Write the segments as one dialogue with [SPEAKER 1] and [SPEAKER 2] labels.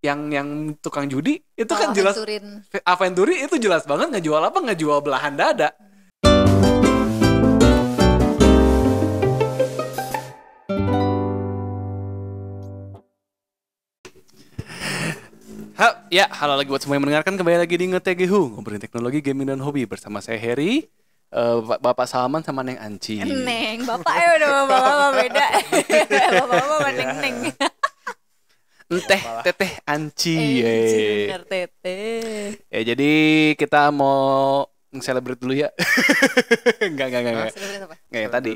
[SPEAKER 1] yang tukang judi itu kan jelas Aventuri itu jelas banget ngejual belahan dada. Ya, halo lagi buat semua yang mendengarkan, kembali lagi di Ngetegehu, ngobrolin teknologi, gaming, dan hobi bersama saya Heri, Bapak Salman sama Neng Anci.
[SPEAKER 2] Neng, Bapak udah bapak beda. Bapak Neng.
[SPEAKER 1] Teteh Anci.
[SPEAKER 2] Bener teteh.
[SPEAKER 1] Ya, jadi kita mau nge-celebrate dulu ya. Enggak.
[SPEAKER 2] Celebrate apa?
[SPEAKER 1] Enggak, yang tadi.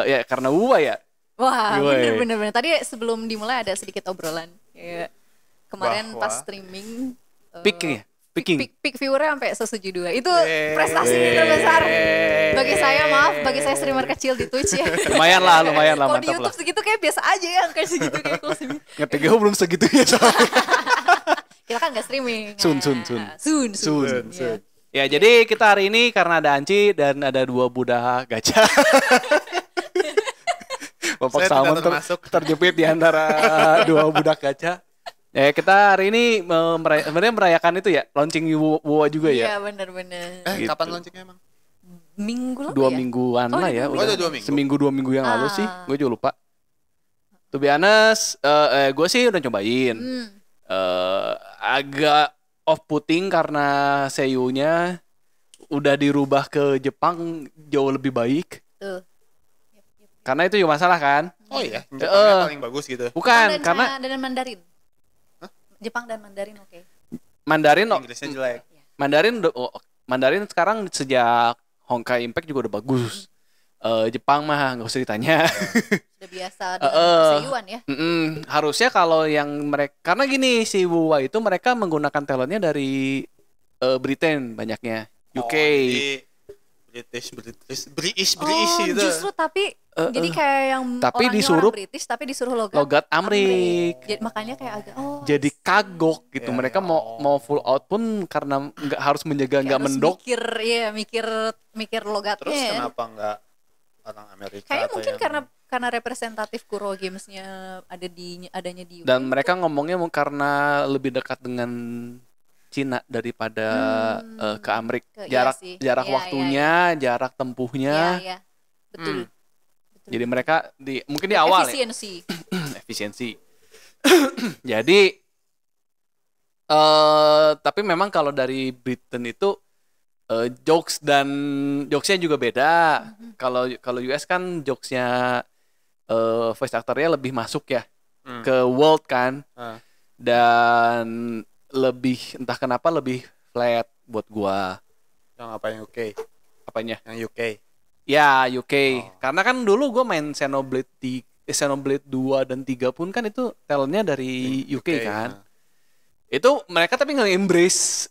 [SPEAKER 1] Ya karena Wuwa ya.
[SPEAKER 2] Wah, bener. Tadi sebelum dimulai ada sedikit obrolan. Ya, kemarin pas streaming peak viewernya sampai 172. Itu prestasi terbesar bagi saya. Bagi saya streamer kecil di Twitch ya.
[SPEAKER 1] Lumayan lah,
[SPEAKER 2] kalau
[SPEAKER 1] mantap
[SPEAKER 2] di YouTube
[SPEAKER 1] lah.
[SPEAKER 2] segitu kayak biasa aja ya, kayak segitu kayak closing.
[SPEAKER 1] Ngetegehu belum segitunya soalnya.
[SPEAKER 2] Kita kan nggak streaming.
[SPEAKER 1] Soon. Ya, jadi kita hari ini karena ada Anci dan ada 2 budak gajah. Bapak Salman terjepit di antara 2 budak gajah. Ya, kita hari ini merayakan itu ya, launching WoW juga ya.
[SPEAKER 2] Iya, benar.
[SPEAKER 1] Gitu.
[SPEAKER 3] Kapan launchingnya emang?
[SPEAKER 2] Minggu lalu
[SPEAKER 1] 2 mingguan lah ya.
[SPEAKER 3] Udah 2 minggu.
[SPEAKER 1] Seminggu 2 minggu yang lalu sih, gue juga lupa. To be honest, gue sih udah cobain. Agak off-putting karena seiyunya udah dirubah ke Jepang jauh lebih baik.
[SPEAKER 2] Tuh.
[SPEAKER 1] Karena itu juga masalah kan?
[SPEAKER 3] Oh iya, Jepangnya paling bagus gitu.
[SPEAKER 1] Bukan,
[SPEAKER 2] Jepang
[SPEAKER 1] karena
[SPEAKER 2] dan Mandarin. Jepang dan Mandarin oke.
[SPEAKER 1] Mandarin
[SPEAKER 3] Inggrisnya jelek.
[SPEAKER 1] Mandarin sekarang sejak Honkai Impact juga udah bagus. Jepang mah nggak usah ditanya.
[SPEAKER 2] Sudah biasa dengan seiyuan ya.
[SPEAKER 1] Harusnya kalau yang mereka, karena gini, si WoW itu mereka menggunakan talentnya dari Britain banyaknya, UK.
[SPEAKER 3] British gitu.
[SPEAKER 2] Justru tapi jadi kayak yang
[SPEAKER 1] tapi
[SPEAKER 2] orangnya
[SPEAKER 1] disuruh
[SPEAKER 2] orang British tapi disuruh
[SPEAKER 1] logat Amrik.
[SPEAKER 2] Jadi, makanya kayak agak
[SPEAKER 1] jadi kagok gitu.
[SPEAKER 3] Ya,
[SPEAKER 1] mereka mau full out pun karena nggak harus menjaga nggak mendok.
[SPEAKER 2] Mikir logatnya.
[SPEAKER 3] Terus kenapa nggak orang Amerika?
[SPEAKER 2] Kayaknya mungkin karena representatif Kuro Games-nya adanya di UK.
[SPEAKER 1] Dan mereka ngomongnya karena lebih dekat dengan Cina daripada ke Amrik. Jarak waktunya, jarak tempuhnya.
[SPEAKER 2] Iya. Betul.
[SPEAKER 1] Jadi mereka mungkin di awal efisiensi. Jadi tapi memang kalau dari Britain itu jokesnya juga beda. Kalau US kan jokesnya voice actornya lebih masuk ya ke world kan. Dan lebih entah kenapa lebih flat buat gua.
[SPEAKER 3] Yang apa yang UK?
[SPEAKER 1] Apanya?
[SPEAKER 3] Yang UK.
[SPEAKER 1] Ya, UK. Karena kan dulu gua main Xenoblade 2 dan 3 pun kan itu talentnya dari UK kan. Itu mereka tapi nge-embrace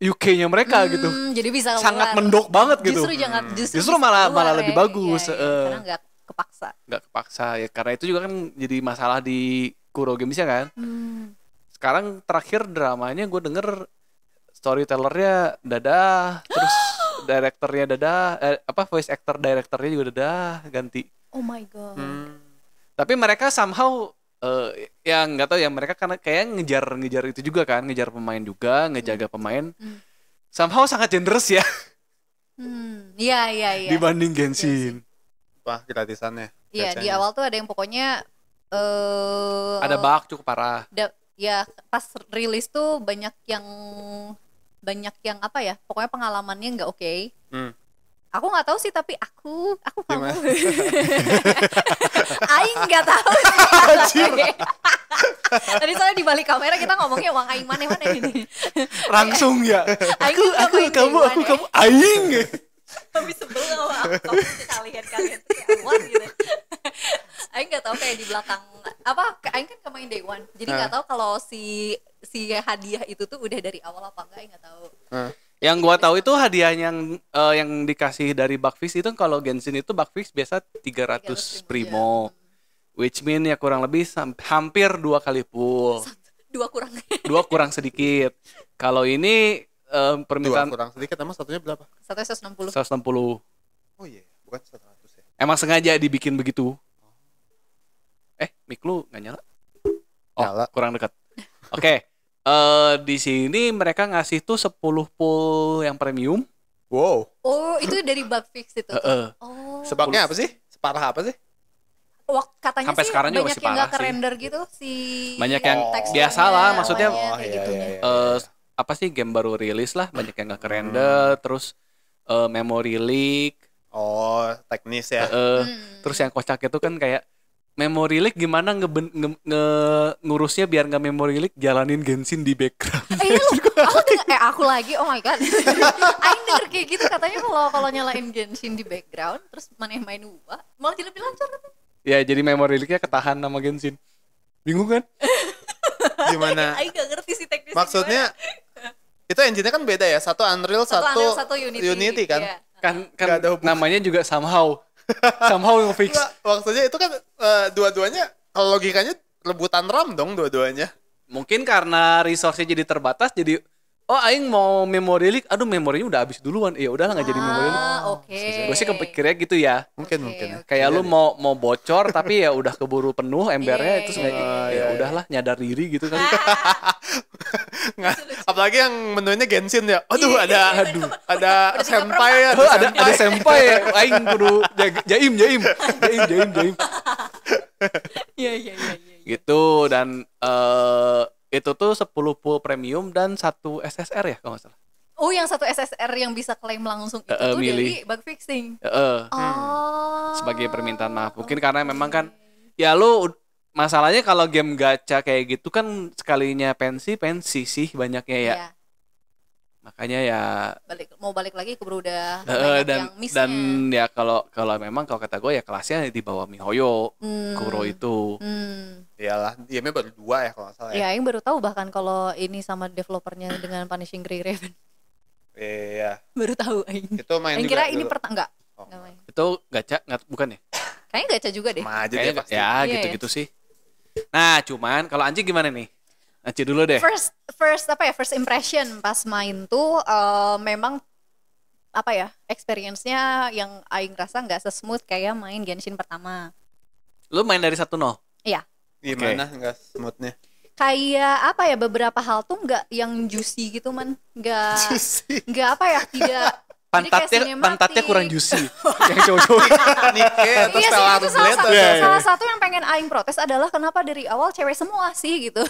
[SPEAKER 1] UK-nya mereka gitu.
[SPEAKER 2] Jadi bisa
[SPEAKER 1] sangat mendok banget gitu. Justru malah lebih bagus.
[SPEAKER 2] Karena nggak kepaksa.
[SPEAKER 1] Ya karena itu juga kan jadi masalah di Kuro Games ya kan. Sekarang terakhir dramanya gue denger storytellernya dadah, terus direkturnya dadah, voice actor direkturnya juga dadah ganti.
[SPEAKER 2] Oh my god.
[SPEAKER 1] Tapi mereka somehow ya nggak tahu ya, mereka karena kayak ngejar itu juga kan, ngejar pemain juga, ngejaga pemain. Somehow sangat generous ya.
[SPEAKER 2] Iya.
[SPEAKER 1] Dibanding Genshin.
[SPEAKER 3] Wah, gratisannya.
[SPEAKER 2] Iya, di awal tuh ada yang pokoknya
[SPEAKER 1] ada bug cukup parah.
[SPEAKER 2] Ya pas rilis tuh banyak yang apa ya, pokoknya pengalamannya nggak oke. Aku nggak tahu sih, tapi aku kamu Aing nggak tahu sih. Tadi soalnya di balik kamera kita ngomongnya Wang Aing mana ini
[SPEAKER 1] langsung ya.
[SPEAKER 2] Aku
[SPEAKER 1] kamu Aing.
[SPEAKER 2] Tapi sebel sama kalian kayak what gitu. Aing nggak tahu kayak di belakang Aing kan kemain day one, jadi nggak tahu kalau si hadiah itu tuh udah dari awal apa enggak, Aing nggak tahu.
[SPEAKER 1] Yang gua tahu itu hadiah yang dikasih dari Bugfix itu, kalau Genshin itu Bugfix biasa 300 primo, which mean ya kurang lebih hampir 2 kali full.
[SPEAKER 2] 2
[SPEAKER 1] kurang sedikit. Kalau ini permintaan
[SPEAKER 3] 2 kurang sedikit, emang satunya berapa?
[SPEAKER 2] 160.
[SPEAKER 3] Oh iya, bukan 100 ya.
[SPEAKER 1] Emang sengaja dibikin begitu. Mik lu nggak nyala? kurang dekat. Oke. Di sini mereka ngasih tuh 10 pool yang premium.
[SPEAKER 3] Wow.
[SPEAKER 2] Oh, itu dari bug fix itu.
[SPEAKER 3] Sebabnya apa sih? Separah apa sih?
[SPEAKER 2] Katanya
[SPEAKER 1] sampai
[SPEAKER 2] sih
[SPEAKER 1] sekarang juga
[SPEAKER 2] banyak
[SPEAKER 1] masih
[SPEAKER 2] yang
[SPEAKER 1] parah
[SPEAKER 2] nggak ke-render gitu sih.
[SPEAKER 1] Banyak yang
[SPEAKER 2] teksturnya,
[SPEAKER 1] biasa lah, maksudnya
[SPEAKER 2] kayak gitu.
[SPEAKER 1] apa sih, game baru rilis lah, banyak yang nggak ke-render, terus memory leak.
[SPEAKER 3] Oh, teknis ya.
[SPEAKER 1] Terus yang kocak itu kan kayak memory leak gimana ngurusnya biar nggak memory leak, jalanin Genshin di background.
[SPEAKER 2] Aku lagi, oh my god. Aing denger kayak gitu katanya kalau nyalain Genshin di background terus main UA malah jadi lebih lancar katanya.
[SPEAKER 1] Ya, jadi memory leak-nya ketahan sama Genshin. Bingung kan?
[SPEAKER 3] Gimana?
[SPEAKER 2] Aing gak ngerti sih teknisnya.
[SPEAKER 3] Maksudnya itu engine-nya kan beda ya, satu Unreal, satu Unity kan?
[SPEAKER 2] Iya.
[SPEAKER 1] Kan namanya juga somehow nge-fix.
[SPEAKER 3] Maksudnya itu kan dua-duanya kalau logikanya rebutan RAM dong dua-duanya.
[SPEAKER 1] Mungkin karena resource-nya jadi terbatas, jadi aing mau memory leak, aduh memorinya udah habis duluan. Ya udahlah nggak jadi memory leak.
[SPEAKER 2] Oke.
[SPEAKER 1] Gue sih kepikirnya gitu ya.
[SPEAKER 3] Mungkin.
[SPEAKER 1] Kayak lu mau bocor tapi ya udah keburu penuh embernya, itu ya udahlah, nyadar diri gitu kan.
[SPEAKER 3] Apalagi yang menunya Genshin ya. Aduh, ada senpai ya.
[SPEAKER 1] Ada senpai ya. Aing kudu jaim.
[SPEAKER 2] Iya.
[SPEAKER 1] Gitu, dan itu tuh 10 pool premium dan 1 SSR ya kalau nggak salah.
[SPEAKER 2] Oh, yang 1 SSR yang bisa klaim langsung itu tuh dari bug fixing.
[SPEAKER 1] Sebagai permintaan maaf. Mungkin karena memang kan ya lu, masalahnya kalau game gacha kayak gitu kan sekalinya pensi sih banyaknya ya. Iya. Makanya ya
[SPEAKER 2] balik lagi ke udah banyak yang miss-nya.
[SPEAKER 1] Dan ya kalau memang kalau kata gue ya kelasnya di bawah MiHoYo, Kuro itu.
[SPEAKER 3] Iyalah, diamnya baru 2 ya kalau nggak salah ya.
[SPEAKER 2] Iya, yang baru tahu bahkan kalau ini sama developernya dengan Punishing Grey Raven.
[SPEAKER 3] Iya.
[SPEAKER 2] Baru tahu Aing.
[SPEAKER 3] Itu main juga.
[SPEAKER 2] Kira ini enggak main.
[SPEAKER 1] Itu gacha bukan ya?
[SPEAKER 2] Kayaknya gacha juga deh.
[SPEAKER 3] Sama aja deh pasti.
[SPEAKER 1] Ya, gitu-gitu sih. Nah, cuman kalau Anji gimana nih? Anji dulu deh.
[SPEAKER 2] First impression pas main tuh memang experience-nya yang Aing rasa nggak sesmooth kayak main Genshin pertama.
[SPEAKER 1] Lu main dari 1-0?
[SPEAKER 2] Iya.
[SPEAKER 3] Gimana nggak smoothnya?
[SPEAKER 2] Kayak beberapa hal tuh nggak yang juicy gitu man, nggak tidak.
[SPEAKER 1] Pantatnya kurang juicy. Yang cowok-cowok.
[SPEAKER 2] Iya sih, itu salah satu yang pengen Aing protes adalah kenapa dari awal cewek semua sih gitu.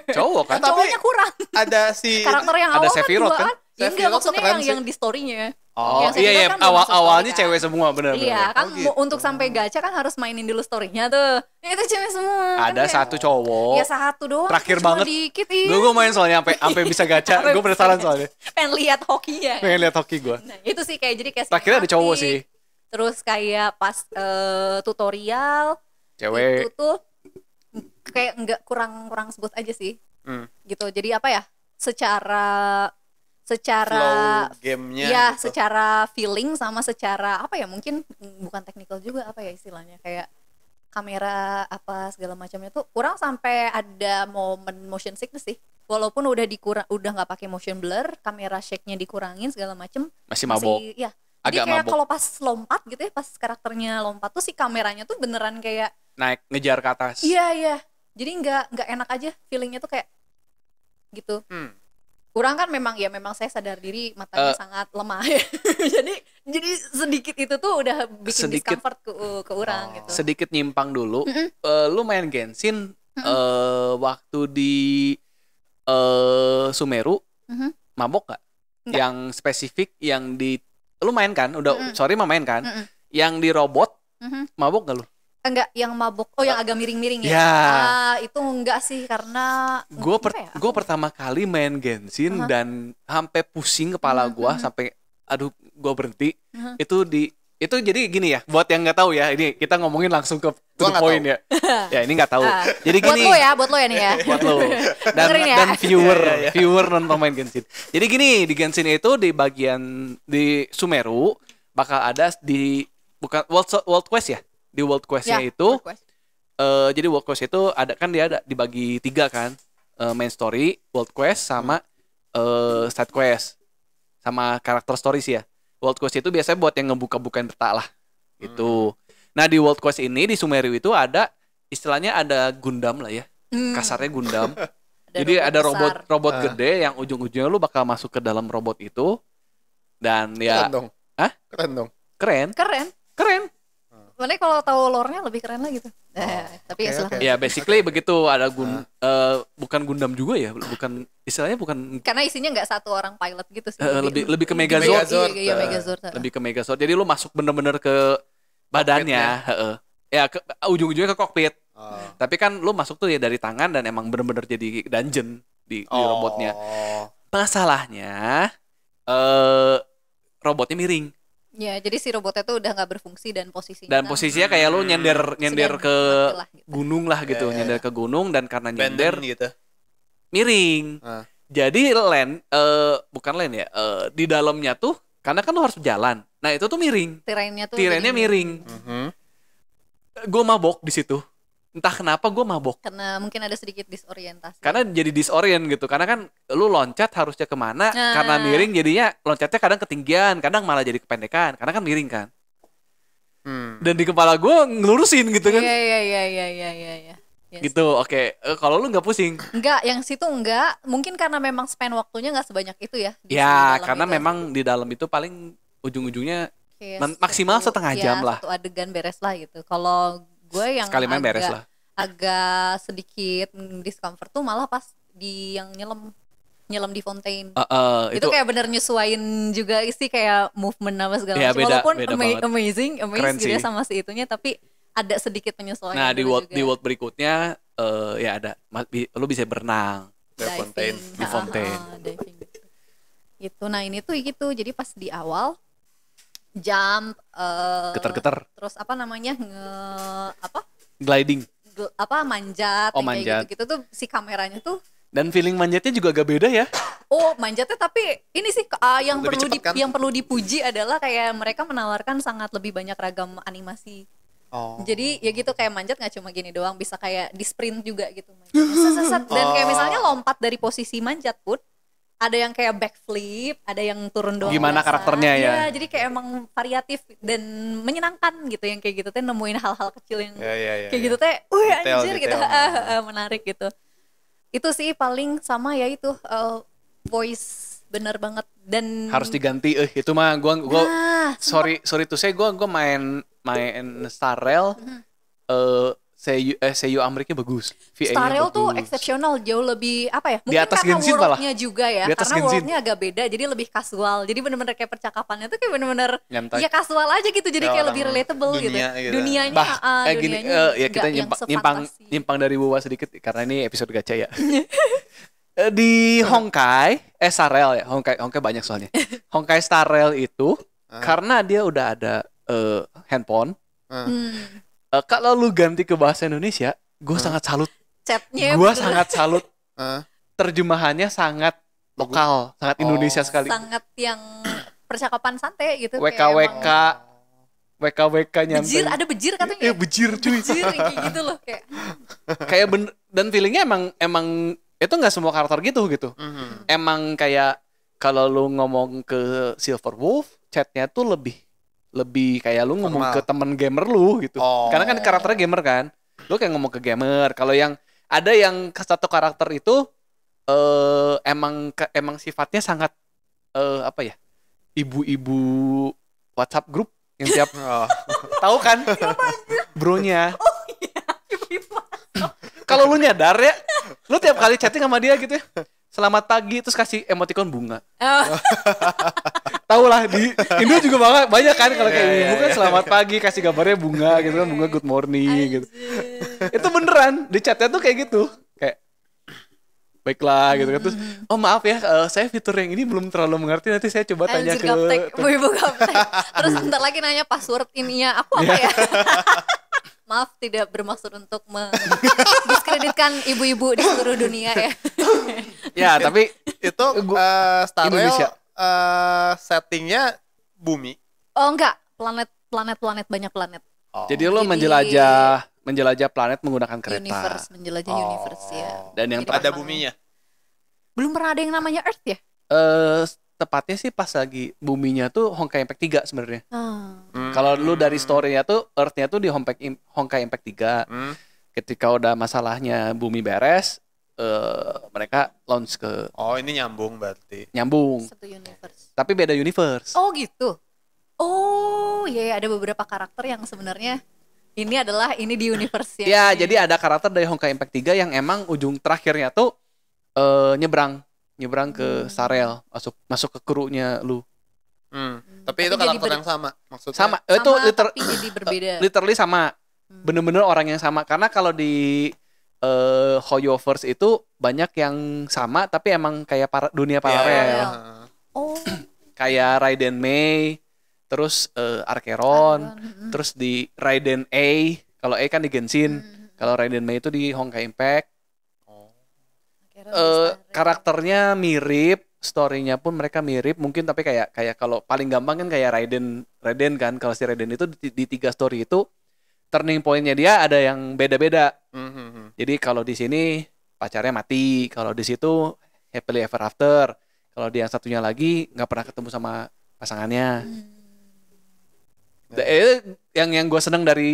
[SPEAKER 1] Cowok kan?
[SPEAKER 2] Cowoknya kurang.
[SPEAKER 3] Ada si
[SPEAKER 2] karakter yang awal
[SPEAKER 1] ada Sephiroth kan?
[SPEAKER 2] Ya enggak, maksudnya yang di story-nya.
[SPEAKER 1] Oh iya, kan awalnya cewek semua, benar.
[SPEAKER 2] Iya kan, untuk sampai gacha kan harus mainin dulu story-nya tuh. Itu cewek semua.
[SPEAKER 1] Ada satu cowok.
[SPEAKER 2] Iya, satu doang.
[SPEAKER 1] Terakhir banget.
[SPEAKER 2] Dikit, iya.
[SPEAKER 1] Gue main soalnya sampai bisa gacha. Gue penasaran soalnya.
[SPEAKER 2] Pengen lihat hokinya.
[SPEAKER 1] Pengen lihat hoki gue.
[SPEAKER 2] Nah, itu sih kayak jadi kayak
[SPEAKER 1] terakhir ada cowok sih.
[SPEAKER 2] Terus kayak pas tutorial
[SPEAKER 1] cewek.
[SPEAKER 2] Itu tuh kayak enggak kurang sebut aja sih. Gitu. Jadi secara
[SPEAKER 3] flow gamenya
[SPEAKER 2] ya
[SPEAKER 3] gitu.
[SPEAKER 2] Secara feeling sama secara mungkin bukan technical juga istilahnya, kayak kamera segala macamnya tuh kurang sampai ada momen motion sickness sih, walaupun udah nggak pakai motion blur, kamera shake-nya dikurangin segala macem
[SPEAKER 1] masih mabok
[SPEAKER 2] ya.
[SPEAKER 1] Jadi
[SPEAKER 2] kayak kalau pas lompat gitu ya, pas karakternya lompat tuh si kameranya tuh beneran kayak
[SPEAKER 1] naik ngejar ke atas.
[SPEAKER 2] Iya jadi nggak enak aja feelingnya tuh kayak gitu. Kurang kan memang saya sadar diri matanya sangat lemah ya. jadi sedikit itu tuh udah bikin discomfort ke orang gitu.
[SPEAKER 1] Sedikit nyimpang dulu. Lu main Genshin waktu di Sumeru mabok gak? Yang spesifik yang di lu main kan? Udah sorry main kan? Yang di robot mabok gak lu?
[SPEAKER 2] Enggak, yang mabok. yang agak miring-miring ya. Itu enggak sih, karena
[SPEAKER 1] gue pertama kali main Genshin dan sampai pusing kepala gue sampai gue berhenti. Itu jadi gini ya, buat yang nggak tahu ya, ini kita ngomongin langsung ke to the point ya. Ya ini nggak tahu. Jadi gini.
[SPEAKER 2] Buat lo ya nih ya.
[SPEAKER 1] Buat lo. Dan viewer nonton main Genshin. Jadi gini, di Genshin itu di bagian di Sumeru bakal ada bukan World Quest ya. Di World Quest-nya itu jadi World Quest itu ada dibagi 3 kan, main story, World Quest sama side quest sama karakter stories ya. World Quest itu biasanya buat yang ngebuka-bukain peta lah gitu. Nah di World Quest ini di Sumeru itu ada istilahnya ada Gundam lah ya, kasarnya Gundam. Jadi ada robot gede yang ujung-ujungnya lu bakal masuk ke dalam robot itu dan ya.
[SPEAKER 3] Keren dong.
[SPEAKER 1] Hah?
[SPEAKER 3] Keren dong.
[SPEAKER 1] Keren.
[SPEAKER 2] Mana kalau tahu lore-nya lebih keren lagi tuh. Tapi ya silahkan.
[SPEAKER 1] Ya basically begitu ada bukan Gundam juga ya, bukan istilahnya bukan.
[SPEAKER 2] Karena isinya nggak satu orang pilot gitu sih.
[SPEAKER 1] Lebih ke Megazord.
[SPEAKER 2] Iya, Megazord.
[SPEAKER 1] Lebih ke Megazord. Jadi lu masuk bener-bener ke badannya. Ya ke ujung-ujungnya ke kokpit. Tapi kan lu masuk tuh ya dari tangan dan emang bener-bener jadi dungeon di robotnya. Masalahnya robotnya miring.
[SPEAKER 2] Ya, jadi si robotnya tuh udah nggak berfungsi dan posisinya.
[SPEAKER 1] Dan posisinya kayak lu nyender ke gunung lah gitu, nyender ke gunung dan karena nyender
[SPEAKER 3] gitu.
[SPEAKER 1] Miring. Jadi bukan land ya, di dalamnya tuh karena kan lu harus jalan. Nah, itu tuh miring. Tirainya miring. Gue mabok di situ. Entah kenapa gue mabok.
[SPEAKER 2] Karena mungkin ada sedikit disorientasi.
[SPEAKER 1] Karena jadi disorient gitu. Karena kan lu loncat harusnya kemana. Karena miring jadinya loncatnya kadang ketinggian. Kadang malah jadi kependekan. Karena kan miring kan. Dan di kepala gue ngelurusin gitu kan.
[SPEAKER 2] Iya.
[SPEAKER 1] Yes. Gitu, oke. Kalau lu nggak pusing?
[SPEAKER 2] Enggak, yang situ enggak. Mungkin karena memang span waktunya nggak sebanyak itu ya.
[SPEAKER 1] Ya, karena itu. Memang di dalam itu paling ujung-ujungnya maksimal setengah jam lah.
[SPEAKER 2] Satu adegan beres lah gitu. Kalau gue yang
[SPEAKER 1] sekali main beres lah.
[SPEAKER 2] Agak sedikit discomfort tuh malah pas di yang nyelam di fountain. Itu kayak bener nyesuain juga sih kayak movement apa segala macam. Walaupun amazing gitu ya sama si itunya, tapi ada sedikit penyesuaian.
[SPEAKER 1] Nah di world berikutnya ya ada lu bisa berenang di fountain.
[SPEAKER 2] Diving gitu. Nah ini tuh gitu. Jadi pas di awal jump
[SPEAKER 1] getar-getar.
[SPEAKER 2] Terus apa namanya?
[SPEAKER 1] Gliding.
[SPEAKER 2] Manjat
[SPEAKER 1] manjat.
[SPEAKER 2] Gitu tuh si kameranya tuh.
[SPEAKER 1] Dan feeling manjatnya juga agak beda ya.
[SPEAKER 2] Manjatnya tapi ini sih yang perlu dipuji adalah kayak mereka menawarkan sangat lebih banyak ragam animasi. Jadi ya gitu kayak manjat nggak cuma gini doang, bisa kayak di sprint juga gitu. Dan kayak misalnya lompat dari posisi manjat pun ada yang kayak backflip, ada yang turun doang.
[SPEAKER 1] Gimana biasa. Karakternya ya?
[SPEAKER 2] Jadi kayak emang variatif dan menyenangkan gitu yang kayak gitu teh, nemuin hal-hal kecil yang kayak gitu teh, anjir gitu, menarik gitu. Itu sih paling sama ya itu voice bener banget dan
[SPEAKER 1] harus diganti. Itu mah gua sorry to say gua main Star Rail. Seiyu Ameriknya bagus.
[SPEAKER 2] Star Rail tuh eksepsional, jauh lebih apa ya? Mungkin
[SPEAKER 1] di atas
[SPEAKER 2] karena
[SPEAKER 1] Genshin
[SPEAKER 2] world-nya juga ya. Karena
[SPEAKER 1] Genshin.
[SPEAKER 2] world-nya agak beda, jadi lebih casual. Jadi bener-bener kayak percakapannya tuh kayak bener-bener ya kasual aja gitu. Jadi kayak lebih relatable gitu. Dunianya
[SPEAKER 1] ya kita nyimpang dari Wuwa sedikit karena ini episode gacha ya. Di Honkai Star Rail ya. Honkai banyak soalnya. Honkai Star Rail itu karena dia udah ada handphone. Kalau lu ganti ke bahasa Indonesia, gue sangat salut. Gue sangat salut. Terjemahannya sangat lokal, sangat Indonesia sekali.
[SPEAKER 2] Sangat yang percakapan santai gitu.
[SPEAKER 1] WK nyantai.
[SPEAKER 2] Bejir, ada bejir katanya.
[SPEAKER 1] Iya bejir cuy.
[SPEAKER 2] Bejir kayak gitu loh
[SPEAKER 1] kayak dan feelingnya emang itu nggak semua karakter gitu. Emang kayak kalau lu ngomong ke Silver Wolf, chatnya tuh lebih kayak lu ngomong ke temen gamer lu gitu. Karena kan karakternya gamer kan. Lu kayak ngomong ke gamer. Kalau yang ada yang satu karakter itu emang sifatnya sangat apa ya? Ibu-ibu WhatsApp grup yang tiap tahu kan? Bronya.
[SPEAKER 2] Ibu-ibu.
[SPEAKER 1] Kalau lu nyadar ya, lu tiap kali chatting sama dia gitu ya. Selamat pagi terus kasih emoticon bunga. Tahu lah di Indo juga banyak kan kalau kayak ibu kan selamat pagi kasih gambarnya bunga gitu kan, bunga good morning gitu. Itu beneran di chatnya tuh kayak gitu. Kayak baiklah gitu kan. Terus maaf ya saya fitur yang ini belum terlalu mengerti, nanti saya coba tanya ke
[SPEAKER 2] ibu gaptek. Terus bentar lagi nanya password ininya aku apa ya? Maaf, tidak bermaksud untuk mendiskreditkan ibu-ibu di seluruh dunia ya.
[SPEAKER 1] Ya, tapi
[SPEAKER 3] itu Star Rail settingnya bumi.
[SPEAKER 2] Enggak, planet banyak planet.
[SPEAKER 1] Jadi lo menjelajah planet menggunakan kereta.
[SPEAKER 2] Menjelajah universe ya.
[SPEAKER 1] Dan yang
[SPEAKER 3] ada buminya.
[SPEAKER 2] Belum pernah ada yang namanya Earth ya?
[SPEAKER 1] Tepatnya sih pas lagi buminya tuh Honkai Impact 3 sebenarnya. Kalau lu dari story-nya tuh Earth-nya tuh di Honkai Impact 3. ketika udah masalahnya bumi beres, mereka launch ke.
[SPEAKER 3] Oh, ini nyambung berarti.
[SPEAKER 1] Nyambung.
[SPEAKER 2] Satu universe.
[SPEAKER 1] Tapi beda universe.
[SPEAKER 2] Oh gitu. Oh iya, ada beberapa karakter yang sebenarnya ini di universe
[SPEAKER 1] ya. Ya, jadi ada karakter dari Honkai Impact 3 yang emang ujung terakhirnya tuh nyebrang ke Sarel, masuk ke krunya lu.
[SPEAKER 3] Tapi itu karakter yang sama maksudnya.
[SPEAKER 1] Sama, itu
[SPEAKER 2] tapi jadi berbeda.
[SPEAKER 1] Literally sama. Bener-bener orang yang sama. Karena kalau di Hoyoverse itu banyak yang sama tapi emang kayak dunia paralel.
[SPEAKER 2] Oh.
[SPEAKER 1] Kayak Raiden Mei, terus Archeron, terus di Raiden A, kalau A kan di Genshin, kalau Raiden Mei itu di Honkai Impact. Karakternya mirip, story-nya pun mereka mirip, mungkin tapi kayak kalau paling gampang kan kayak Raiden kan, kalau si Raiden itu di 3 story itu turning point-nya dia ada yang beda-beda. Jadi kalau di sini pacarnya mati, kalau di situ happily ever after, kalau di yang satunya lagi nggak pernah ketemu sama pasangannya. Yang gue seneng dari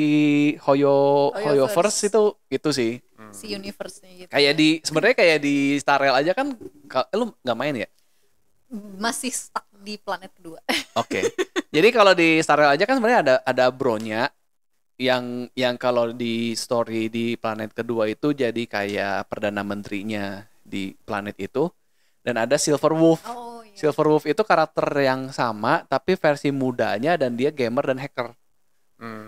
[SPEAKER 1] Hoyoverse itu sih.
[SPEAKER 2] Si universe-nya gitu.
[SPEAKER 1] Sebenarnya kayak di Star Rail aja kan, lu nggak main ya?
[SPEAKER 2] Masih stuck di planet kedua.
[SPEAKER 1] Oke. Jadi kalau di Star Rail aja kan sebenarnya ada bronya yang kalau di story di planet kedua itu jadi kayak perdana menterinya di planet itu, dan ada Silver Wolf. Oh, iya. Silver Wolf itu karakter yang sama tapi versi mudanya dan dia gamer dan hacker.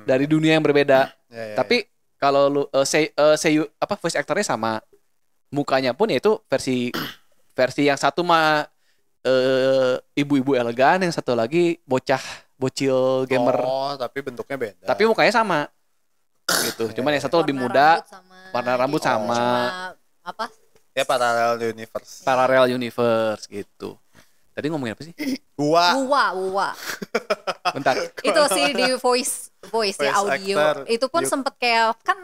[SPEAKER 1] Dari dunia yang berbeda. Tapi kalau lu voice actornya sama, mukanya pun yaitu versi yang satu mah ibu-ibu elegan, yang satu lagi bocil gamer.
[SPEAKER 3] Oh, tapi bentuknya beda.
[SPEAKER 1] Tapi mukanya sama. Gitu. Cuman yang satu lebih muda, warna rambut sama.
[SPEAKER 2] Cuma apa?
[SPEAKER 3] Ya parallel universe.
[SPEAKER 1] Parallel universe gitu. Tadi ngomongin apa sih?
[SPEAKER 2] Wuwa.
[SPEAKER 1] Bentar.
[SPEAKER 2] Itu sih di voice ya, audio. Actor. Itu pun sempet kayak kan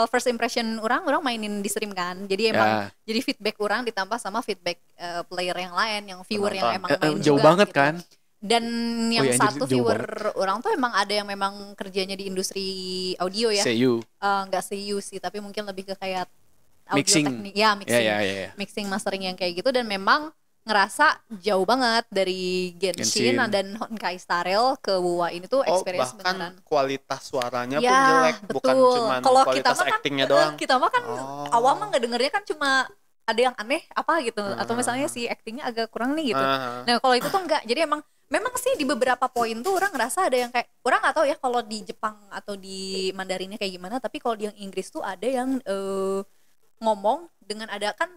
[SPEAKER 2] first impression orang mainin di stream kan. Jadi emang jadi feedback orang ditambah sama feedback player yang lain, yang viewer yang emang main
[SPEAKER 1] jauh
[SPEAKER 2] juga.
[SPEAKER 1] Banget
[SPEAKER 2] gitu.
[SPEAKER 1] kan?
[SPEAKER 2] Dan yang satu viewer orang tuh emang ada yang memang kerjanya di industri audio ya.
[SPEAKER 1] Seiyu.
[SPEAKER 2] Nggak seiyu sih, tapi mungkin lebih ke kayak audio teknik. Ya, mixing.
[SPEAKER 1] Yeah.
[SPEAKER 2] Mixing mastering yang kayak gitu, dan memang ngerasa jauh banget dari Genshin. Dan Honkai Star Rail ke WoW ini tuh experience
[SPEAKER 3] bahkan beneran. Kualitas suaranya
[SPEAKER 2] ya,
[SPEAKER 3] pun jelek,
[SPEAKER 2] betul.
[SPEAKER 3] Bukan cuma kualitas
[SPEAKER 2] actingnya
[SPEAKER 3] doang.
[SPEAKER 2] Kita mah kan awam mah ngedengernya kan cuma ada yang aneh apa gitu, atau misalnya si actingnya agak kurang nih gitu. Nah kalau itu tuh enggak, jadi memang sih di beberapa poin tuh orang ngerasa ada yang kayak, orang nggak tahu ya kalau di Jepang atau di Mandarinnya kayak gimana, tapi kalau di yang Inggris tuh ada yang ngomong dengan ada kan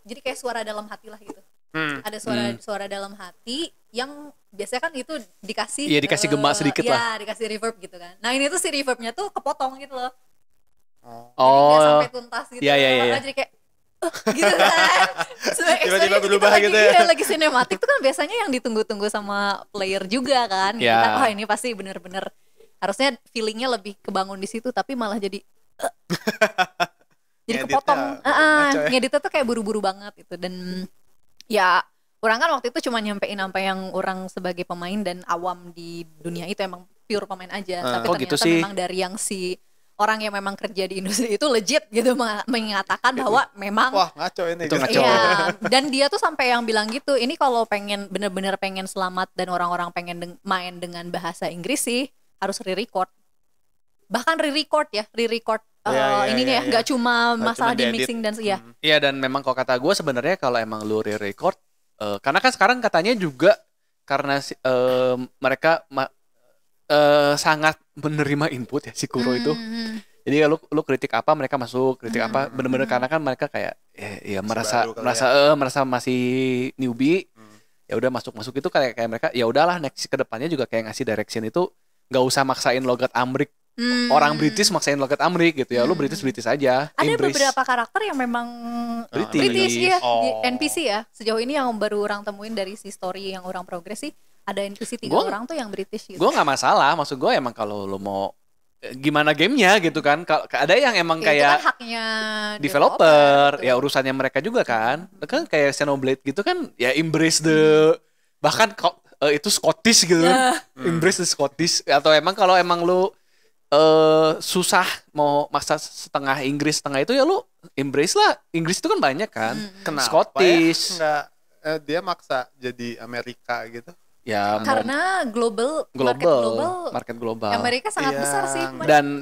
[SPEAKER 2] jadi kayak suara dalam hati lah gitu. Ada suara dalam hati yang biasanya kan itu dikasih
[SPEAKER 1] gema sedikit lah.
[SPEAKER 2] Ya, dikasih reverb gitu kan. Nah, ini tuh si reverbnya tuh kepotong gitu loh.
[SPEAKER 1] Jadi
[SPEAKER 2] nggak sampai tuntas gitu.
[SPEAKER 1] Iya.
[SPEAKER 2] Jadi kayak gitu kan.
[SPEAKER 3] Tiba-tiba berubah gitu ya.
[SPEAKER 2] Lagi sinematik tuh kan biasanya yang ditunggu-tunggu sama player juga kan. Gitu kan. Oh, ini pasti bener-bener harusnya feelingnya lebih kebangun di situ, tapi malah jadi kepotong. Ngeditnya tuh kayak buru-buru banget gitu. Dan ya orang kan waktu itu cuma nyampein apa yang orang sebagai pemain dan awam di dunia itu emang pure pemain aja. Tapi ternyata
[SPEAKER 1] gitu sih.
[SPEAKER 2] Memang dari yang si orang yang memang kerja di industri itu legit gitu mengatakan bahwa memang
[SPEAKER 3] wah ngaco ini.
[SPEAKER 1] Itu ngaco.
[SPEAKER 2] Ya, dan dia tuh sampai yang bilang gitu, ini kalau bener-bener pengen selamat dan orang-orang pengen main dengan bahasa Inggris sih harus re-record. Bahkan re-record ininya ya, nggak cuma masalah di mixing dan ya.
[SPEAKER 1] Iya, dan memang kalau kata gue sebenarnya kalau emang lu re-record, karena kan sekarang katanya juga karena mereka sangat menerima input ya si Kuro itu. Jadi lu kritik apa mereka masuk, kritik apa bener-bener, karena kan mereka kayak ya merasa masih newbie. Ya udah masuk itu kayak mereka ya udahlah next ke depannya juga kayak ngasih direction itu nggak usah maksain logat Amrik. Orang British maksain logat Amrik gitu ya. Lu British aja.
[SPEAKER 2] Ada beberapa karakter yang memang British ya, NPC ya. Sejauh ini yang baru orang temuin dari si story yang orang progres sih, ada NPC 3 orang tuh yang British gitu.
[SPEAKER 1] Gue nggak masalah, maksud gue emang kalau lu mau gimana gamenya gitu kan. Ada yang emang
[SPEAKER 2] ya,
[SPEAKER 1] kayak
[SPEAKER 2] itu kan haknya
[SPEAKER 1] developer ya, urusannya mereka juga kan. Kan kayak Xenoblade gitu kan ya, embrace bahkan itu Scottish gitu kan. Embrace the Scottish. Atau emang kalau emang lu susah mau maksa setengah Inggris setengah itu ya lu embrace lah. Inggris itu kan banyak kan.
[SPEAKER 3] Kenapa
[SPEAKER 1] Scottish.
[SPEAKER 3] Ya? Nggak, dia maksa jadi Amerika gitu.
[SPEAKER 1] Ya
[SPEAKER 2] karena market global. Amerika sangat besar sih.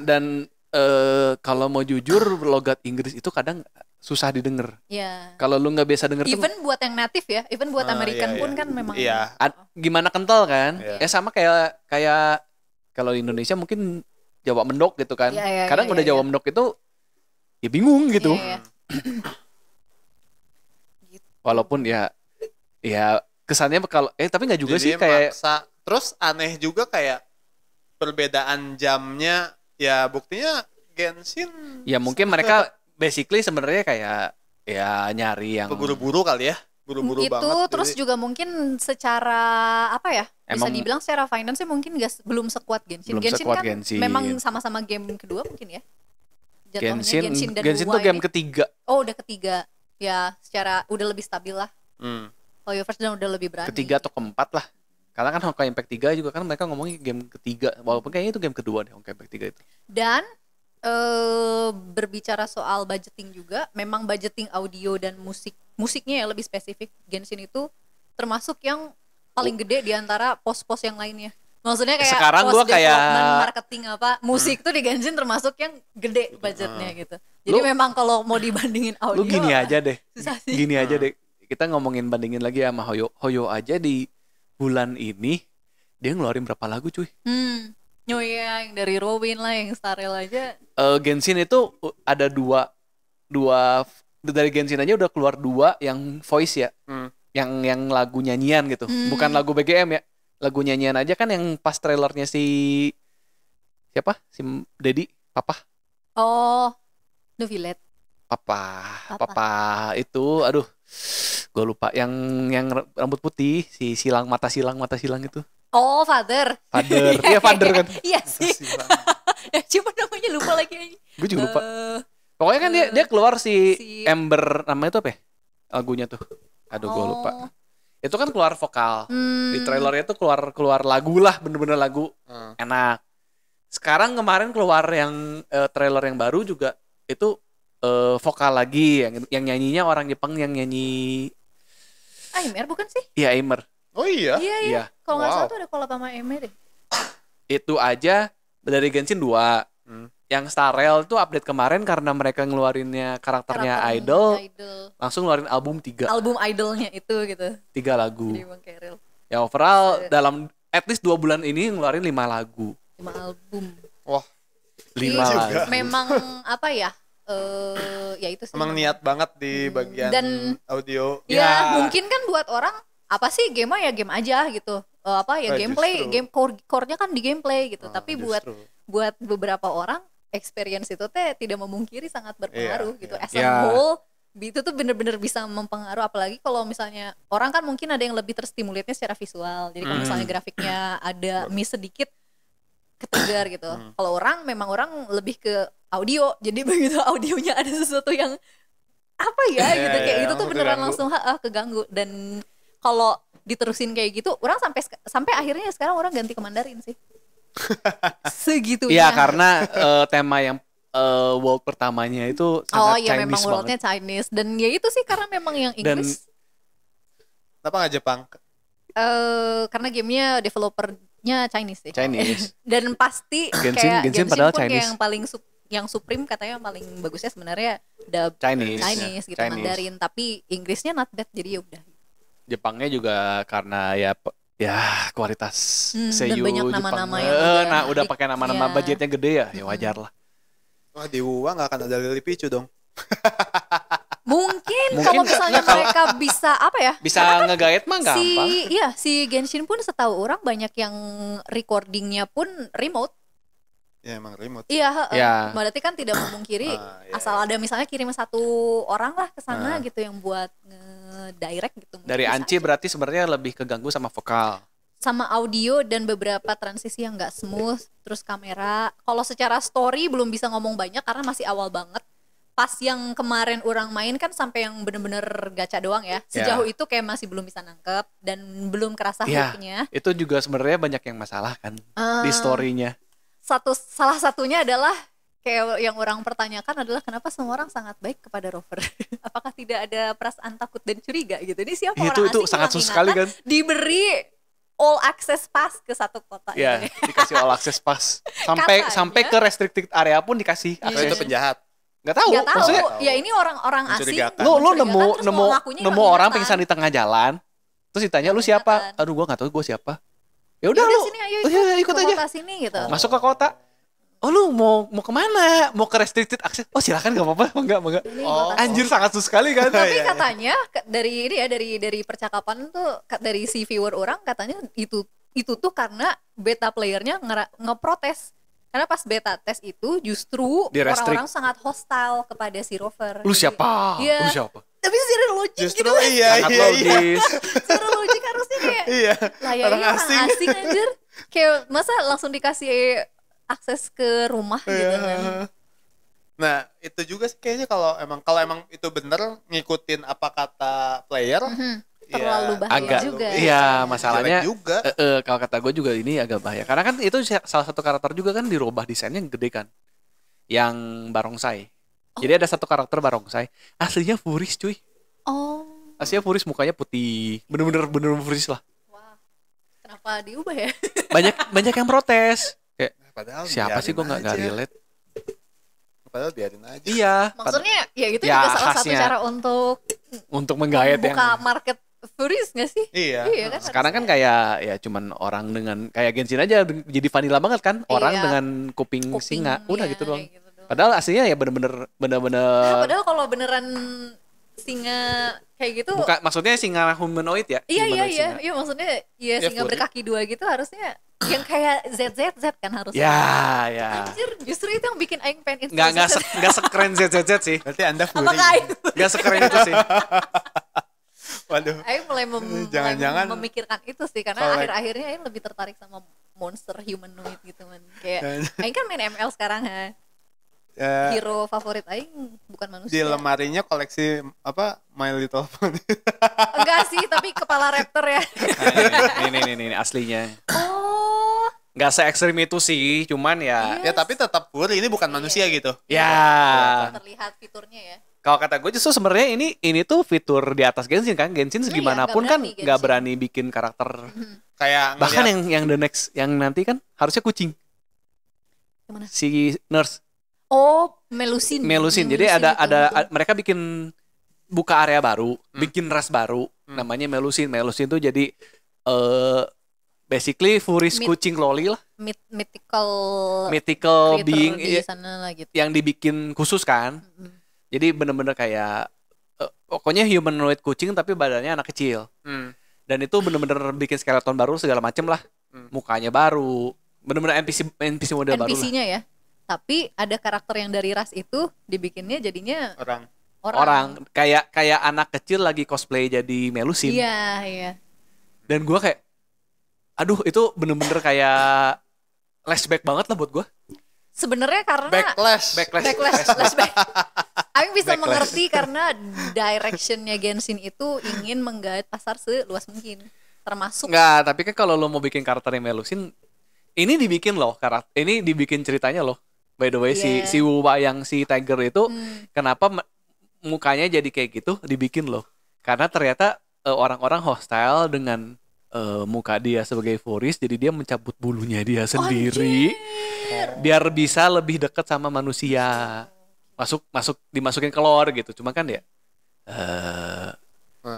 [SPEAKER 1] Dan kalau mau jujur logat Inggris itu kadang susah didengar.
[SPEAKER 2] Iya.
[SPEAKER 1] Kalau lu nggak biasa denger
[SPEAKER 2] even buat yang native ya, even buat American pun kan memang.
[SPEAKER 3] Iya.
[SPEAKER 1] Gimana kental kan?
[SPEAKER 3] Iya.
[SPEAKER 1] Sama kayak kalau di Indonesia mungkin Jawa Mendok gitu kan.
[SPEAKER 2] Iya,
[SPEAKER 1] kadang udah Jawa Mendok itu ya bingung gitu.
[SPEAKER 2] Iya.
[SPEAKER 1] Walaupun ya kesannya kalau tapi nggak juga
[SPEAKER 3] jadi
[SPEAKER 1] sih kayak
[SPEAKER 3] maksa. Terus aneh juga kayak perbedaan jamnya. Ya buktinya Genshin.
[SPEAKER 1] Ya mungkin mereka basically sebenarnya kayak ya nyari yang
[SPEAKER 3] buru-buru kali ya. Buru-buru
[SPEAKER 2] itu
[SPEAKER 3] banget.
[SPEAKER 2] Terus
[SPEAKER 3] jadi
[SPEAKER 2] juga mungkin secara apa ya? Bisa dibilang secara finance mungkin belum sekuat Genshin. Genshin kan
[SPEAKER 1] Genshin.
[SPEAKER 2] Memang sama-sama game kedua mungkin ya.
[SPEAKER 1] Genshin tuh game ketiga.
[SPEAKER 2] Oh, udah ketiga. Ya, secara udah lebih stabil lah. Hoyoverse dan udah lebih berani.
[SPEAKER 1] Ketiga atau keempat lah. Karena kan Honkai Impact 3 juga kan mereka ngomongin game ketiga. Walaupun kayaknya itu game kedua deh Honkai Impact 3 itu.
[SPEAKER 2] Dan berbicara soal budgeting juga, memang budgeting audio dan musiknya ya lebih spesifik. Genshin itu termasuk yang paling gede di antara pos-pos yang lainnya. Maksudnya kayak
[SPEAKER 1] sekarang
[SPEAKER 2] pos
[SPEAKER 1] development,
[SPEAKER 2] kayak marketing musik tuh di Genshin termasuk yang gede budgetnya gitu. Jadi memang kalau mau dibandingin audio.
[SPEAKER 1] Lu gini aja deh.
[SPEAKER 2] Susah sih.
[SPEAKER 1] Gini aja deh. Kita bandingin lagi sama Hoyo aja di bulan ini dia ngeluarin berapa lagu cuy?
[SPEAKER 2] Oh iya, yang dari Rowin lah, yang Starel aja.
[SPEAKER 1] Genshin itu ada dua dari Genshin aja udah keluar 2 yang voice ya. Yang lagu nyanyian gitu. Bukan lagu BGM ya. Lagu nyanyian aja kan yang pas trailernya si siapa? Si Dedi, Papa.
[SPEAKER 2] Oh, Novilet.
[SPEAKER 1] Papa itu aduh. Gue lupa yang rambut putih, si mata silang itu.
[SPEAKER 2] Oh, Father.
[SPEAKER 1] Iya Father kan.
[SPEAKER 2] Iya sih. Cuma namanya lupa lagi.
[SPEAKER 1] Gue juga lupa. Pokoknya kan dia keluar si Ember, namanya itu apa ya? Lagunya tuh. Aduh gue lupa. Itu kan keluar vokal. Di trailernya tuh keluar lagu lah, bener-bener lagu. Enak. Sekarang kemarin keluar yang trailer yang baru juga itu vokal lagi yang nyanyinya orang Jepang yang nyanyi
[SPEAKER 2] Aimer bukan sih?
[SPEAKER 1] Iya Aimer.
[SPEAKER 3] Oh iya?
[SPEAKER 2] Iya. Kalau nggak salah tuh ada collab sama Aimer deh.
[SPEAKER 1] Itu aja dari Genshin 2. Yang Starel tuh update kemarin karena mereka ngeluarinnya karakternya idol. Langsung ngeluarin album 3.
[SPEAKER 2] Album idolnya itu gitu.
[SPEAKER 1] 3 lagu.
[SPEAKER 2] Jadi Bang Keril.
[SPEAKER 1] Ya overall dalam at least 2 bulan ini ngeluarin 5 lagu.
[SPEAKER 2] 5 album.
[SPEAKER 3] Wah.
[SPEAKER 1] 5 lagu.
[SPEAKER 2] Memang apa ya? Ya itu sih.
[SPEAKER 3] Emang niat banget di bagian
[SPEAKER 2] dan,
[SPEAKER 3] audio.
[SPEAKER 2] Ya mungkin kan buat orang apa sih game ya game aja gitu. Gameplay, game core-nya kan di gameplay gitu. Tapi buat beberapa orang experience itu tidak memungkiri sangat berpengaruh gitu. As a whole itu tuh bener-bener bisa mempengaruhi, apalagi kalau misalnya orang kan mungkin ada yang lebih terstimulatnya secara visual. Jadi kalau misalnya grafiknya ada miss sedikit ketrigger gitu. Kalau orang lebih ke audio. Jadi begitu audionya ada sesuatu yang apa ya gitu kayak itu tuh beneran langsung keganggu. Dan kalau diterusin kayak gitu, orang sampai akhirnya sekarang orang ganti ke Mandarin sih. Segitunya.
[SPEAKER 1] Iya karena tema yang world pertamanya itu sangat Chinese
[SPEAKER 2] memang worldnya Chinese. Dan ya itu sih karena memang yang Inggris.
[SPEAKER 3] Kenapa nggak Jepang?
[SPEAKER 2] Karena gamenya developernya Chinese sih.
[SPEAKER 1] Chinese.
[SPEAKER 2] Dan pasti
[SPEAKER 1] Genshin padahal
[SPEAKER 2] pun
[SPEAKER 1] Chinese.
[SPEAKER 2] Kayak yang paling yang Supreme katanya yang paling bagusnya sebenarnya dub Chinese gitu, Mandarin. Tapi Inggrisnya not bad, jadi ya udah.
[SPEAKER 1] Jepangnya juga karena ya kualitas seiyuu
[SPEAKER 2] banyak
[SPEAKER 1] Jepang.
[SPEAKER 2] nama-nama yang
[SPEAKER 1] udah pakai nama-nama budgetnya gede ya wajar lah.
[SPEAKER 3] Wah di UA nggak akan ada Lily Pichu dong.
[SPEAKER 2] Mungkin kalau misalnya mereka bisa apa ya?
[SPEAKER 1] Bisa nge-guide mah gampang.
[SPEAKER 2] Si Genshin pun setahu orang banyak yang recordingnya pun remote.
[SPEAKER 3] Ya emang remote.
[SPEAKER 2] Iya, berarti kan tidak memungkiri asal ada misalnya kirim satu orang lah ke sana gitu yang buat nge-direct gitu.
[SPEAKER 1] Dari Anci berarti sebenarnya lebih keganggu sama vokal.
[SPEAKER 2] Sama audio dan beberapa transisi yang nggak smooth, terus kamera. Kalau secara story belum bisa ngomong banyak karena masih awal banget. Pas yang kemarin orang main kan sampai yang bener-bener gacha doang ya. Sejauh itu kayak masih belum bisa nangkep dan belum kerasa hype-nya.
[SPEAKER 1] Itu juga sebenarnya banyak yang masalah kan di story-nya.
[SPEAKER 2] salah satunya adalah kayak yang orang pertanyakan adalah kenapa semua orang sangat baik kepada Rover. Apakah tidak ada perasaan takut dan curiga gitu? Ini siapa orang
[SPEAKER 1] itu
[SPEAKER 2] asing
[SPEAKER 1] sangat susah sekali kan?
[SPEAKER 2] Diberi all access pass ke satu kota
[SPEAKER 1] ya,
[SPEAKER 2] ini.
[SPEAKER 1] Dikasih all access pass. Sampai ke restricted area pun dikasih akses.
[SPEAKER 3] Itu penjahat.
[SPEAKER 1] Nggak tahu.
[SPEAKER 2] Maksudnya ya ini orang-orang asing.
[SPEAKER 1] Lu nemu orang pingsan di tengah jalan. Terus ditanya lu siapa? Aduh gua nggak tahu gua siapa. Ya udah lu
[SPEAKER 2] sini ayo ikut aja. Kota sini gitu.
[SPEAKER 1] Masuk ke kota. Oh lu mau kemana? Mau ke restricted access? Oh silakan nggak apa-apa, enggak. Anjir sangat susah sekali kan.
[SPEAKER 2] Tapi katanya dari ini ya dari percakapan tuh dari si viewer orang katanya itu tuh karena beta playernya ngeprotes. Karena pas beta test itu justru orang-orang sangat hostile kepada si Rover.
[SPEAKER 1] Lu siapa?
[SPEAKER 2] Iya.
[SPEAKER 1] Lu siapa?
[SPEAKER 2] Tapi secara logik
[SPEAKER 3] justru
[SPEAKER 2] gitu.
[SPEAKER 1] Sangat logis.
[SPEAKER 2] Secara logik harusnya kayak lah ya orang asing anjir. Kayak masa langsung dikasih akses ke rumah gitu kan.
[SPEAKER 3] Nah, itu juga sih kayaknya kalau emang itu bener ngikutin apa kata player,
[SPEAKER 2] terlalu bahaya juga.
[SPEAKER 1] Iya, masalahnya
[SPEAKER 3] juga.
[SPEAKER 1] Kalau kata gue juga ini agak bahaya. Karena kan itu salah satu karakter juga kan dirubah desainnya gede kan. Yang barongsai. Jadi ada satu karakter barongsai, aslinya furis cuy. Aslinya furis, mukanya putih. Bener-bener furis lah.
[SPEAKER 2] Wah. Kenapa diubah ya?
[SPEAKER 1] Banyak yang protes. Kayak
[SPEAKER 3] padahal
[SPEAKER 1] siapa sih gue nggak relate.
[SPEAKER 3] Padahal biarin aja.
[SPEAKER 1] Iya.
[SPEAKER 2] Maksudnya ya itu juga salah satu cara untuk
[SPEAKER 1] menggayat yang
[SPEAKER 2] buka market furis nggak sih?
[SPEAKER 3] Iya
[SPEAKER 2] kan.
[SPEAKER 1] Sekarang kan kayak ya cuman orang dengan kayak Genshin aja jadi vanilla banget kan. Orang dengan kuping singa. Udah gitu doang. Padahal aslinya ya bener-bener.
[SPEAKER 2] Padahal kalau beneran singa kayak gitu.
[SPEAKER 1] Bukan, maksudnya singa humanoid ya?
[SPEAKER 2] Iya maksudnya ya singa berkaki dua gitu harusnya. Yang kayak ZZZ kan harusnya.
[SPEAKER 1] Ya.
[SPEAKER 2] Anjir, justru itu yang bikin aing pengen
[SPEAKER 1] Nggak sekeren ZZZ sih.
[SPEAKER 3] Berarti Anda fury.
[SPEAKER 2] Apakah aing?
[SPEAKER 1] Nggak sekeren itu sih.
[SPEAKER 3] Waduh.
[SPEAKER 2] Aing mulai memikirkan itu sih karena akhir-akhirnya aing lebih tertarik sama monster humanoid gitu man. Kayak aing kan main ML sekarang ha. Hero favorit aing bukan manusia.
[SPEAKER 3] Di lemarinya koleksi apa My Little Pony.
[SPEAKER 2] Enggak sih, tapi kepala raptor ya.
[SPEAKER 1] Ini aslinya. Nggak se-ekstrim itu sih, cuman ya.
[SPEAKER 3] Ya tapi tetap furry, ini bukan manusia gitu.
[SPEAKER 1] Ya.
[SPEAKER 2] Terlihat fiturnya ya.
[SPEAKER 1] Kalau kata gue justru sebenarnya ini tuh fitur di atas Genshin kan. Genshin segimanapun kan nggak berani bikin karakter.
[SPEAKER 3] Kayak
[SPEAKER 1] bahkan yang the next yang nanti kan harusnya kucing.
[SPEAKER 2] Gimana?
[SPEAKER 1] Si nurse.
[SPEAKER 2] Oh, Melusin.
[SPEAKER 1] Jadi ada mereka bikin buka area baru, bikin ras baru, namanya Melusin. Melusin tuh jadi basically furis kucing loli lah. Mythical being
[SPEAKER 2] di sana lah gitu.
[SPEAKER 1] Yang dibikin khusus kan. Jadi bener-bener kayak pokoknya humanoid kucing tapi badannya anak kecil. Dan itu bener-bener bikin skeleton baru segala macem lah. Mukanya baru. Bener-bener NPC model baru lah.
[SPEAKER 2] NPC-nya ya. Tapi ada karakter yang dari ras itu dibikinnya jadinya
[SPEAKER 3] orang.
[SPEAKER 1] Kayak anak kecil lagi cosplay jadi Melusin.
[SPEAKER 2] Iya.
[SPEAKER 1] Dan gue kayak aduh itu bener-bener kayak flashback banget lah buat gue.
[SPEAKER 2] Sebenarnya karena
[SPEAKER 3] backlash.
[SPEAKER 2] Aing bisa mengerti karena directionnya Genshin itu ingin menggait pasar seluas mungkin. Termasuk
[SPEAKER 1] enggak, tapi kan kalau lo mau bikin karakternya Melusin, ini dibikin ceritanya loh. By the way, si Wuwa yang si Tiger itu kenapa mukanya jadi kayak gitu dibikin loh. Karena ternyata orang-orang hostile dengan muka dia sebagai furis, jadi dia mencabut bulunya dia sendiri biar bisa lebih dekat sama manusia. Dimasukin ke lore gitu. Cuma kan ya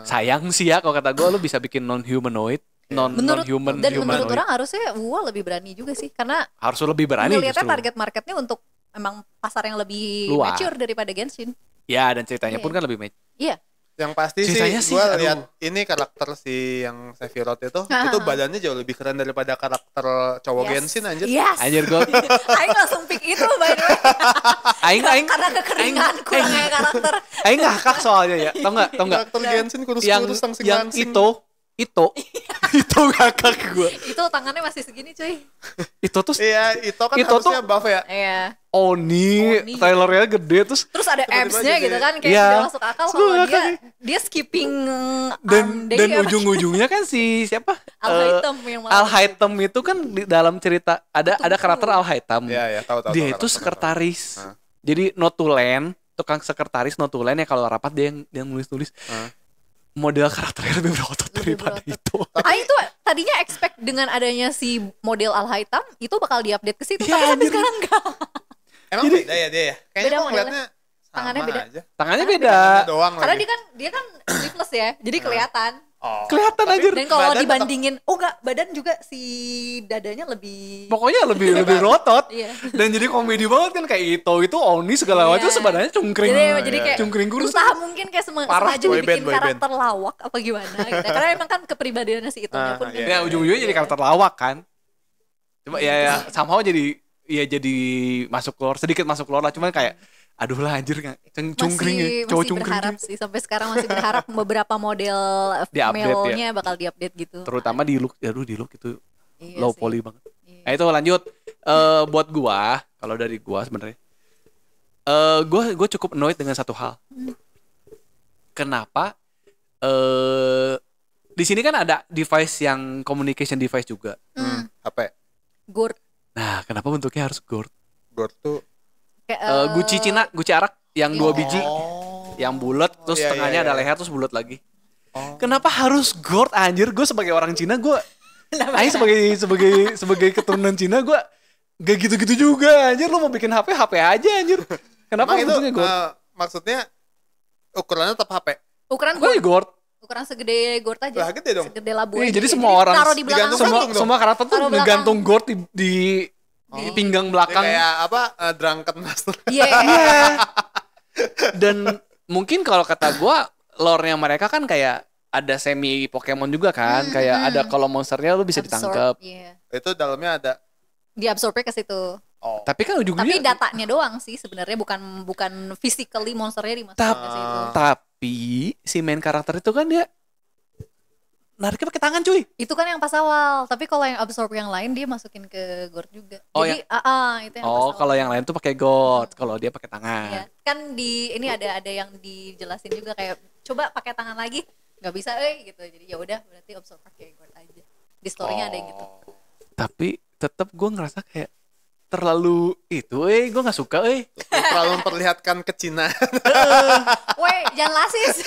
[SPEAKER 1] sayang sih ya kalau kata gue lo bisa bikin non-humanoid. Non-human.
[SPEAKER 2] Dan menurut orang harusnya Wuwa lebih berani juga sih. Karena
[SPEAKER 1] harus lebih berani
[SPEAKER 2] ngeliatnya target marketnya untuk emang pasar yang lebih mature daripada Genshin.
[SPEAKER 1] Ya, dan ceritanya pun kan lebih mature.
[SPEAKER 2] Iya.
[SPEAKER 3] Yang pasti
[SPEAKER 1] ceritanya
[SPEAKER 3] sih gue lihat ini karakter si yang Sephiroth itu badannya jauh lebih keren daripada karakter cowok Genshin anjir.
[SPEAKER 2] Yes.
[SPEAKER 1] Anjir gue.
[SPEAKER 2] Aing langsung pick itu by the way. Aing karena kekeringan kurangnya karakter.
[SPEAKER 1] Aing ngakak soalnya ya. Tau nggak?
[SPEAKER 3] Karakter Genshin kurus-kurus
[SPEAKER 1] yang itu Itu itu kakak gue.
[SPEAKER 2] Itu tangannya masih segini cuy.
[SPEAKER 1] Itu tuh
[SPEAKER 3] iya, itu kan
[SPEAKER 1] itu
[SPEAKER 3] harusnya
[SPEAKER 1] tuh
[SPEAKER 3] buff ya.
[SPEAKER 2] Iya.
[SPEAKER 1] Oni trailernya gede terus
[SPEAKER 2] ada
[SPEAKER 3] tiba-tiba
[SPEAKER 2] abs-nya
[SPEAKER 3] jadi-
[SPEAKER 2] gitu kan kayak
[SPEAKER 1] Iya.
[SPEAKER 2] tidak masuk akal kalau dia skipping
[SPEAKER 1] dan
[SPEAKER 2] day apa?
[SPEAKER 1] ujung-ujungnya kan si siapa
[SPEAKER 2] Al-Haytham yang malah
[SPEAKER 1] Al-Haytham itu kan di dalam cerita ada karakter Al-Haytham.
[SPEAKER 3] Iya, tahu.
[SPEAKER 1] Dia itu sekretaris. Jadi notulen, tukang sekretaris notulen ya kalau rapat dia nulis-nulis. Model karakternya lebih berotot daripada itu.
[SPEAKER 2] Itu tadinya expect dengan adanya si model Al-Haytham itu bakal diupdate ke situ,
[SPEAKER 1] Ya,
[SPEAKER 2] tapi sampai
[SPEAKER 1] anjir.
[SPEAKER 2] sekarang enggak.
[SPEAKER 3] Emang
[SPEAKER 1] Jadi-
[SPEAKER 3] beda ya dia ya?
[SPEAKER 2] Beda
[SPEAKER 3] Kayaknya kok
[SPEAKER 2] modelnya.
[SPEAKER 3] ngeliatnya
[SPEAKER 2] Tangannya
[SPEAKER 3] sama
[SPEAKER 2] beda.
[SPEAKER 3] aja.
[SPEAKER 1] Tangannya beda.
[SPEAKER 3] Tangannya doang
[SPEAKER 2] Karena
[SPEAKER 3] lagi.
[SPEAKER 2] dia kan sleeveless ya, jadi kelihatan.
[SPEAKER 3] Oh,
[SPEAKER 1] Kelihatan
[SPEAKER 3] tapi
[SPEAKER 1] anjir.
[SPEAKER 2] Dan kalau
[SPEAKER 3] badan
[SPEAKER 2] dibandingin, enggak, badan juga si dadanya lebih
[SPEAKER 1] Pokoknya lebih berotot.
[SPEAKER 2] Iya.
[SPEAKER 1] Dan jadi komedi banget kan kayak itu Oni segala macam
[SPEAKER 2] Iya.
[SPEAKER 1] sebenarnya cungkring.
[SPEAKER 2] Jadi kayak
[SPEAKER 1] cungkring kurus.
[SPEAKER 2] berusaha mungkin kayak
[SPEAKER 1] Parah,
[SPEAKER 2] sengaja
[SPEAKER 3] boy
[SPEAKER 2] dibikin
[SPEAKER 3] band, boy band.
[SPEAKER 2] karakter lawak apa gimana gitu. Karena emang kan kepribadiannya si Itonya pun
[SPEAKER 3] iya.
[SPEAKER 2] gitu.
[SPEAKER 1] Ya ujung-ujungnya jadi karakter lawak kan. Cuma ya somehow jadi masuk keluar sedikit masuk keluar lah, cuman kayak aduh lah anjir cungkring ya, cowok
[SPEAKER 2] masih
[SPEAKER 1] cungkring.
[SPEAKER 2] berharap sih sampai sekarang masih berharap beberapa model
[SPEAKER 1] Di-update
[SPEAKER 2] female-nya bakal diupdate gitu.
[SPEAKER 1] Terutama di look itu
[SPEAKER 2] Iya
[SPEAKER 1] low
[SPEAKER 2] sih.
[SPEAKER 1] poly banget.
[SPEAKER 2] Iya.
[SPEAKER 1] Nah itu lanjut. Buat gua, kalau dari gua sebenarnya gua cukup annoyed dengan satu hal. Kenapa di sini kan ada device yang communication device juga.
[SPEAKER 3] HP.
[SPEAKER 2] Gord
[SPEAKER 1] Nah, kenapa bentuknya harus gold?
[SPEAKER 3] Gord tuh.
[SPEAKER 2] kayak
[SPEAKER 1] Gucci Arak yang 2 biji,
[SPEAKER 3] Oh.
[SPEAKER 1] yang bulat terus
[SPEAKER 3] Iya,
[SPEAKER 1] tengahnya
[SPEAKER 3] iya,
[SPEAKER 1] ada
[SPEAKER 3] iya.
[SPEAKER 1] leher terus bulat lagi.
[SPEAKER 3] Oh.
[SPEAKER 1] Kenapa harus gold anjir? Gue sebagai orang Cina gue sebagai keturunan Cina gue gak gitu-gitu juga anjir. Lu mau bikin HP aja anjir. Kenapa
[SPEAKER 3] Emang itu
[SPEAKER 1] bentuknya gold?
[SPEAKER 3] maksudnya ukurannya tetap HP.
[SPEAKER 2] ukuran
[SPEAKER 1] Kok
[SPEAKER 2] gord,
[SPEAKER 1] gold?
[SPEAKER 2] ukuran segede gord aja.
[SPEAKER 3] Lah, gede dong.
[SPEAKER 2] Segede labu.
[SPEAKER 1] Iya,
[SPEAKER 2] aja.
[SPEAKER 1] jadi semua orang
[SPEAKER 2] taruh di belakang
[SPEAKER 3] digantung
[SPEAKER 1] semua
[SPEAKER 3] gantung dong.
[SPEAKER 1] semua karakter tuh
[SPEAKER 2] Taruh belakang.
[SPEAKER 1] ngegantung gold di pinggang
[SPEAKER 3] Dia
[SPEAKER 1] belakang.
[SPEAKER 3] kayak apa? Drunken Master.
[SPEAKER 2] Iya.
[SPEAKER 1] Iya. Dan mungkin kalau kata gue lore-nya mereka kan kayak ada semi Pokemon juga kan, kayak ada kalau monsternya lu bisa ditangkap.
[SPEAKER 2] Iya.
[SPEAKER 3] Itu dalamnya ada.
[SPEAKER 2] Diabsorbnya ke situ.
[SPEAKER 3] Oh.
[SPEAKER 1] Tapi kan
[SPEAKER 2] Tapi
[SPEAKER 1] ujung-ujungnya
[SPEAKER 2] datanya doang sih sebenarnya bukan physically monsternya dimasukin ke situ.
[SPEAKER 1] tapi si main karakter itu kan dia nariknya pakai tangan cuy.
[SPEAKER 2] Itu kan yang pas awal, tapi kalau yang absorb yang lain dia masukin ke Gord juga.
[SPEAKER 1] Oh,
[SPEAKER 2] Jadi itu yang pas
[SPEAKER 1] Oh,
[SPEAKER 2] awal.
[SPEAKER 1] kalau yang lain tuh pakai gold, kalau dia pakai tangan.
[SPEAKER 2] Iya. Kan ini ada yang dijelasin juga kayak coba pakai tangan lagi, nggak bisa gitu. Jadi ya udah berarti absorb pakai Gord aja. Di story-nya ada yang gitu.
[SPEAKER 1] Tapi tetap gue ngerasa kayak terlalu itu, gue nggak suka,
[SPEAKER 3] Terlalu memperlihatkan ke Cina.
[SPEAKER 2] Woi, jangan lasis.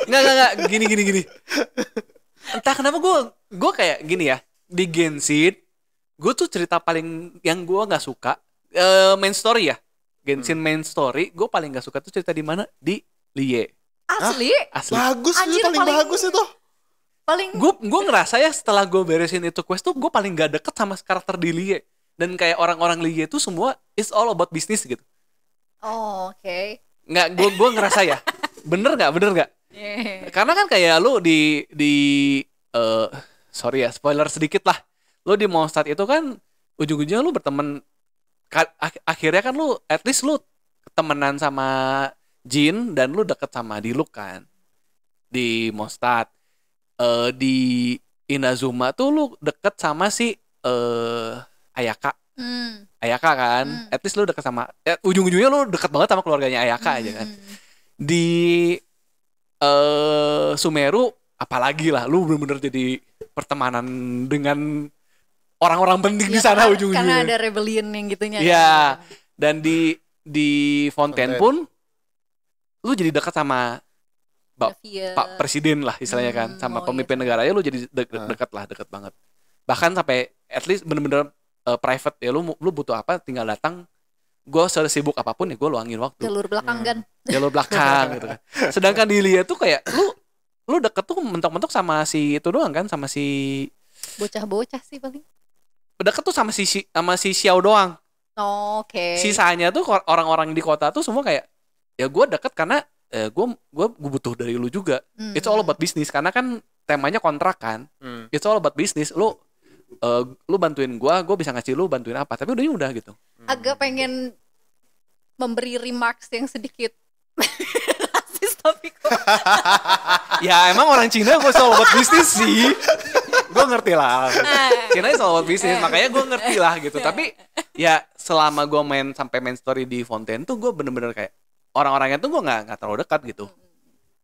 [SPEAKER 1] Nggak, gini. Entah kenapa gue kayak gini ya, di Genshin, gue tuh cerita paling yang gue nggak suka, main story ya, Genshin main story, gue paling nggak suka tuh cerita di mana di Lie.
[SPEAKER 2] Asli?
[SPEAKER 1] Asli.
[SPEAKER 3] Bagus
[SPEAKER 2] Anjir,
[SPEAKER 3] itu paling
[SPEAKER 2] paling-
[SPEAKER 3] bagus itu.
[SPEAKER 2] Paling
[SPEAKER 1] Gue ngerasa ya setelah gue beresin itu quest tuh gue paling gak deket sama karakter di Lie. Dan kayak orang-orang Lie itu semua it's all about business gitu.
[SPEAKER 2] Oh, oke.
[SPEAKER 1] Nggak, gue ngerasa ya. Bener nggak?
[SPEAKER 2] Yeah.
[SPEAKER 1] Karena kan kayak lu di sorry ya, spoiler sedikit lah. Lu di Mondstadt itu kan ujung-ujungnya lu berteman. Akhirnya kan lu at least lu temenan sama Jin dan lu deket sama Diluc kan. Di Mondstadt. Di Inazuma tuh lu deket sama si Ayaka. Ayaka kan. At least lu deket sama ujung-ujungnya lu deket banget sama keluarganya Ayaka aja kan. Di Sumeru apalagi lah, lu bener-bener jadi pertemanan dengan orang-orang penting di sana ujung-ujungnya.
[SPEAKER 2] Karena ada rebellion yang gitunya.
[SPEAKER 1] Iya.
[SPEAKER 2] kan.
[SPEAKER 1] Dan di Fontaine pun lu jadi dekat sama
[SPEAKER 2] Via-
[SPEAKER 1] Pak Presiden lah istilahnya kan, sama pemimpin
[SPEAKER 2] iya.
[SPEAKER 1] negaranya lu jadi dekat banget. Bahkan sampai at least bener-bener private ya, lu butuh apa tinggal datang. Gue sibuk apapun ya gue luangin waktu.
[SPEAKER 2] Jalur belakang kan.
[SPEAKER 1] Jalur belakang gitu kan. Sedangkan di Lia tuh kayak lu deket tuh mentok-mentok sama si itu doang kan, sama si
[SPEAKER 2] Bocah-bocah sih paling.
[SPEAKER 1] deket tuh sama si Xiao doang.
[SPEAKER 2] Oh, oke.
[SPEAKER 1] Sisanya tuh orang-orang di kota tuh semua kayak ya gue deket karena gue butuh dari lu juga. It's all about business karena kan temanya kontrak kan. It's all about business. Lu bantuin gue bisa ngasih lu bantuin apa. Tapi udah gitu.
[SPEAKER 2] Agak pengen memberi remarks yang sedikit rasis tapi kok.
[SPEAKER 1] Ya emang orang Cina gue selalu buat bisnis sih. Gue ngerti lah. Cina selalu buat bisnis, makanya gue ngerti lah gitu. Tapi ya selama gue sampai main story di Fontaine tuh gue bener-bener kayak orang-orangnya tuh gue nggak terlalu dekat gitu.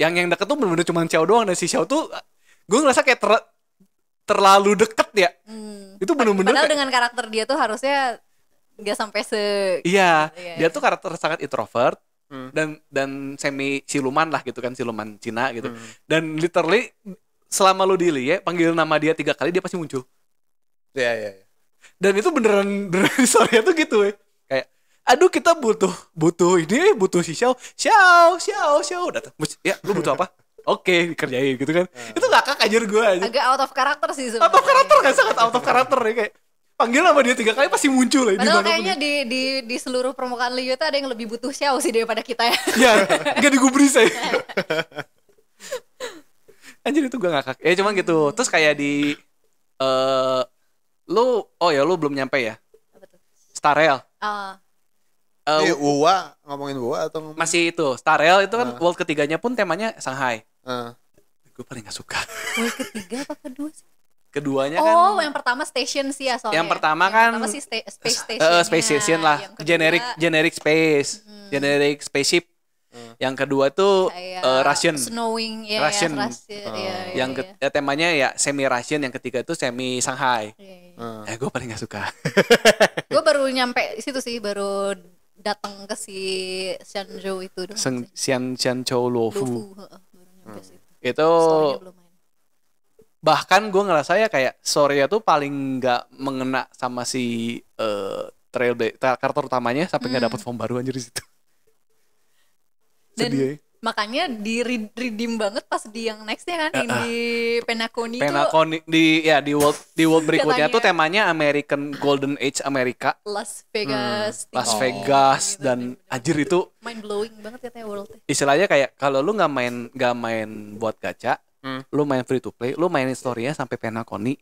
[SPEAKER 1] Yang deket tuh bener-bener cuma Xiao doang, dan si Xiao tuh gue ngerasa kayak terlalu deket ya. Itu bener-bener
[SPEAKER 2] padahal
[SPEAKER 1] kayak,
[SPEAKER 2] dengan karakter dia tuh harusnya nggak sampai
[SPEAKER 1] iya,
[SPEAKER 2] gitu,
[SPEAKER 1] dia tuh karakter sangat introvert dan semi siluman lah gitu kan, siluman Cina gitu. Dan literally selama lu dilihat panggil nama dia 3 kali dia pasti muncul.
[SPEAKER 3] Iya.
[SPEAKER 1] Dan itu beneran story-nya tuh gitu kayak aduh kita butuh ini, butuh si Xiao datang. Ya, lu butuh apa? Oke, dikerjain gitu kan. Itu ngakak aja gue aja.
[SPEAKER 2] agak out of character sih sebenarnya.
[SPEAKER 1] Out of character kan, sangat out of character ya, kayak panggil nama dia 3 kali pasti muncul ya.
[SPEAKER 2] Padahal kayaknya di seluruh permukaan Liu itu ada yang lebih butuh Xiao sih daripada kita ya.
[SPEAKER 1] Ya, gak digubris saya. Anjir itu gue ngakak. Ya cuman gitu. Terus kayak di lu belum nyampe ya? Star Rail.
[SPEAKER 3] Ini Wuwa, ngomongin Wuwa atau ngomongin?
[SPEAKER 1] Masih itu Star Rail itu kan world ketiganya pun temanya Shanghai. Gue paling gak suka.
[SPEAKER 2] World ketiga apa kedua sih?
[SPEAKER 1] Keduanya kan
[SPEAKER 2] yang pertama station sih ya soalnya.
[SPEAKER 1] Yang pertama kan
[SPEAKER 2] sih space station.
[SPEAKER 1] Space station lah. Generic space. Generic spaceship. Yang kedua tuh Russian.
[SPEAKER 2] Snowing ya.
[SPEAKER 1] Russian. Yang temanya ya semi Russian, yang ketiga itu semi Shanghai. Gue paling gak suka.
[SPEAKER 2] Gue baru nyampe situ sih, baru datang ke si Shenzhou itu doang.
[SPEAKER 1] Shenzhou Luofu.
[SPEAKER 2] Baru nyampe situ.
[SPEAKER 1] Itu bahkan gue ngerasa ya kayak story-nya tuh paling nggak mengena sama si karakter utamanya sampai nggak dapet form baru anjir di situ.
[SPEAKER 2] Dan
[SPEAKER 1] sedih.
[SPEAKER 2] Makanya di redeem banget pas di yang nextnya kan, yang di Penacony
[SPEAKER 1] di world berikutnya tuh temanya American Golden Age Amerika,
[SPEAKER 2] Las Vegas,
[SPEAKER 1] gitu. Dan anjir itu
[SPEAKER 2] mind blowing banget katanya worldnya.
[SPEAKER 1] Istilahnya kayak kalau lu nggak main buat gacha, lu main free to play, lu mainin story-nya sampai Penacony,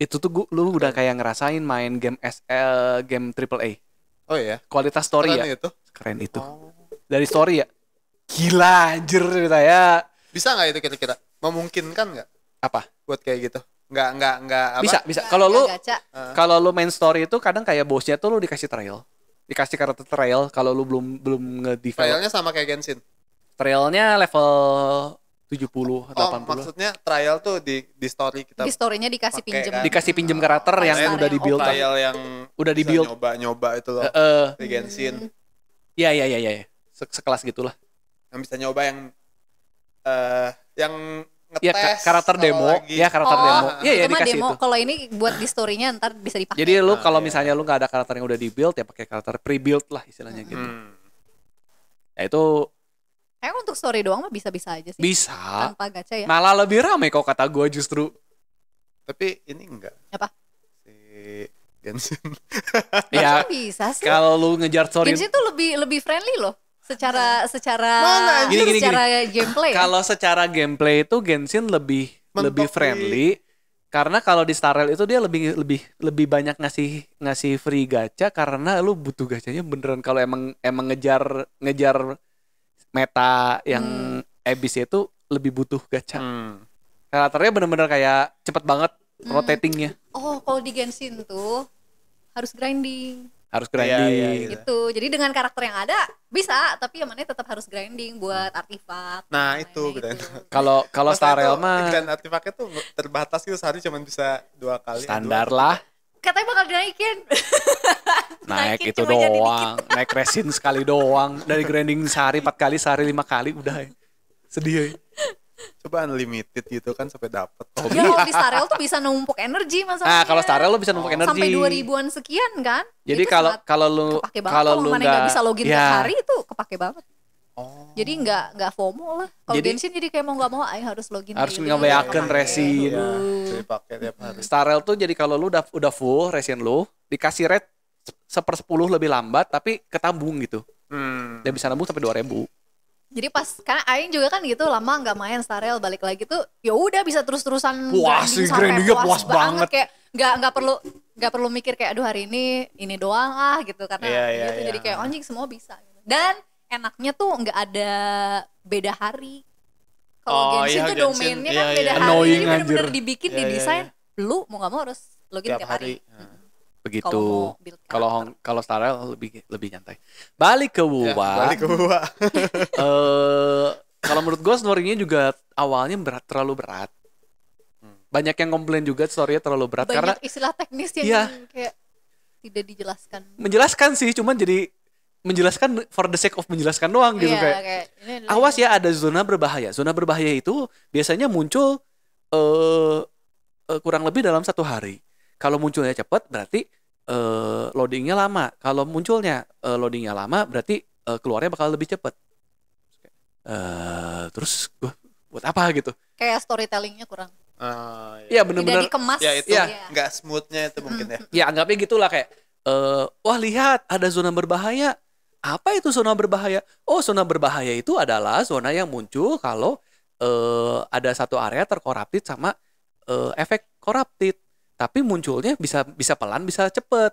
[SPEAKER 1] itu tuh lu udah kayak ngerasain main game game AAA.
[SPEAKER 3] Oh iya.
[SPEAKER 1] Kualitas story
[SPEAKER 3] keren
[SPEAKER 1] ya.
[SPEAKER 3] Keren
[SPEAKER 1] itu. Dari story ya. Gila anjir ceritanya.
[SPEAKER 3] Bisa nggak itu kira-kira? Memungkinkan nggak?
[SPEAKER 1] Apa?
[SPEAKER 3] Buat kayak gitu. Nggak apa?
[SPEAKER 1] Bisa. Kalau lu main story itu kadang kayak bosnya tuh lu dikasih trial. Dikasih karakter trial kalau lu belum nge-develop.
[SPEAKER 3] Trialnya sama kayak Genshin.
[SPEAKER 1] Trialnya level 70 80.
[SPEAKER 3] Maksudnya trial tuh di story kita.
[SPEAKER 2] Di story-nya dikasih pinjem.
[SPEAKER 3] Kan?
[SPEAKER 1] Dikasih pinjem karakter yang udah di-build.
[SPEAKER 3] Trial yang
[SPEAKER 1] udah di-build.
[SPEAKER 3] Nyoba itu loh. Di Genshin.
[SPEAKER 1] Iya. Sekelas gitulah.
[SPEAKER 3] Yang bisa nyoba yang ngetes
[SPEAKER 1] ya, karakter demo lagi. Ya karakter demo
[SPEAKER 2] ya
[SPEAKER 1] dikasih
[SPEAKER 2] demo.
[SPEAKER 1] itu
[SPEAKER 2] kalau ini buat di story-nya ntar bisa dipakai.
[SPEAKER 1] Jadi lu kalau misalnya lu nggak ada karakter yang udah di-build ya pakai karakter pre-build lah istilahnya gitu. Ya itu
[SPEAKER 2] untuk story doang mah bisa-bisa aja sih.
[SPEAKER 1] Bisa
[SPEAKER 2] tanpa gacha ya.
[SPEAKER 1] Malah lebih ramai kok kata gue justru.
[SPEAKER 3] Tapi ini enggak
[SPEAKER 2] apa
[SPEAKER 3] si Genshin.
[SPEAKER 2] Ya bisa sih
[SPEAKER 1] kalau lu ngejar story
[SPEAKER 2] Genshin tuh lebih friendly loh secara
[SPEAKER 1] gini.
[SPEAKER 2] gameplay.
[SPEAKER 1] Kalau secara gameplay itu Genshin lebih friendly karena kalau di Star Rail itu dia lebih banyak ngasih free gacha karena lu butuh gachanya beneran kalau emang ngejar meta yang abis itu lebih butuh gacha. Karakternya bener-bener kayak cepet banget rotatingnya.
[SPEAKER 2] Kalau di Genshin tuh harus grinding.
[SPEAKER 1] Gitu.
[SPEAKER 2] Jadi dengan karakter yang ada bisa, tapi yang mana tetap harus grinding buat artefak.
[SPEAKER 3] Nah itu
[SPEAKER 1] kalau Star Rail mah
[SPEAKER 3] grind artefaknya tuh terbatas gitu, sehari cuma bisa 2 kali.
[SPEAKER 1] Standar lah.
[SPEAKER 2] Katanya bakal dinaikin.
[SPEAKER 1] Naik itu doang, naik resin sekali doang. Dari grinding sehari 4 kali, sehari 5 kali udah. Sedih.
[SPEAKER 3] Coba unlimited gitu kan sampai dapet.
[SPEAKER 2] Ya kalau di Star Rail tuh bisa numpuk energi masalahnya.
[SPEAKER 1] Nah kalau Star Rail lo bisa numpuk energi.
[SPEAKER 2] Sampai 2000-an sekian kan.
[SPEAKER 1] Jadi kalau lu
[SPEAKER 2] nggak bisa login tiap hari itu kepake banget. Jadi nggak FOMO lah. Kalau Genshin jadi kayak mau nggak mau harus login.
[SPEAKER 1] Harus ngebayarkan resin.
[SPEAKER 3] Dipakai tiap hari.
[SPEAKER 1] Star Rail tuh jadi kalau lu udah full resin lu dikasih rate 1/10 lebih lambat tapi ketambung gitu. Dia bisa nambung sampai 2000.
[SPEAKER 2] Jadi pas karena Aing juga kan gitu lama nggak main Star Rail, balik lagi tuh ya udah bisa terus-terusan
[SPEAKER 1] grindingnya puas banget.
[SPEAKER 2] Kayak nggak perlu mikir kayak aduh hari ini doang gitu karena gitu. Jadi kayak anjing semua bisa gitu. Dan enaknya tuh nggak ada beda hari. Kalau Genshin tuh domainnya kan beda hari, jadi bener-bener dibikin, didesain. Lu mau nggak mau harus login tiap hari.
[SPEAKER 1] Begitu. Kalau Star Rail lebih nyantai. Balik ke WoW. Kalau menurut gue story-nya juga awalnya terlalu berat. Banyak yang komplain juga story-nya terlalu berat. Karena
[SPEAKER 2] istilah teknis yang kayak tidak dijelaskan.
[SPEAKER 1] Menjelaskan sih, cuman jadi menjelaskan for the sake of menjelaskan doang gitu kayak awas ya ada zona berbahaya. Zona berbahaya itu biasanya muncul kurang lebih dalam 1 hari. Kalau munculnya cepat berarti loadingnya lama. Kalau munculnya loadingnya lama berarti keluarnya bakal lebih cepat. Terus buat apa gitu?
[SPEAKER 2] Kayak storytellingnya kurang.
[SPEAKER 1] Ya benar-benar.
[SPEAKER 2] Tidak dikemas.
[SPEAKER 3] Ya itu nggak smoothnya itu mungkin ya.
[SPEAKER 1] Ya anggapnya gitulah kayak wah lihat ada zona berbahaya. Apa itu zona berbahaya? Oh, zona berbahaya itu adalah zona yang muncul kalau ada satu area terkorupted sama efek corrupted. Tapi munculnya bisa pelan, bisa cepet.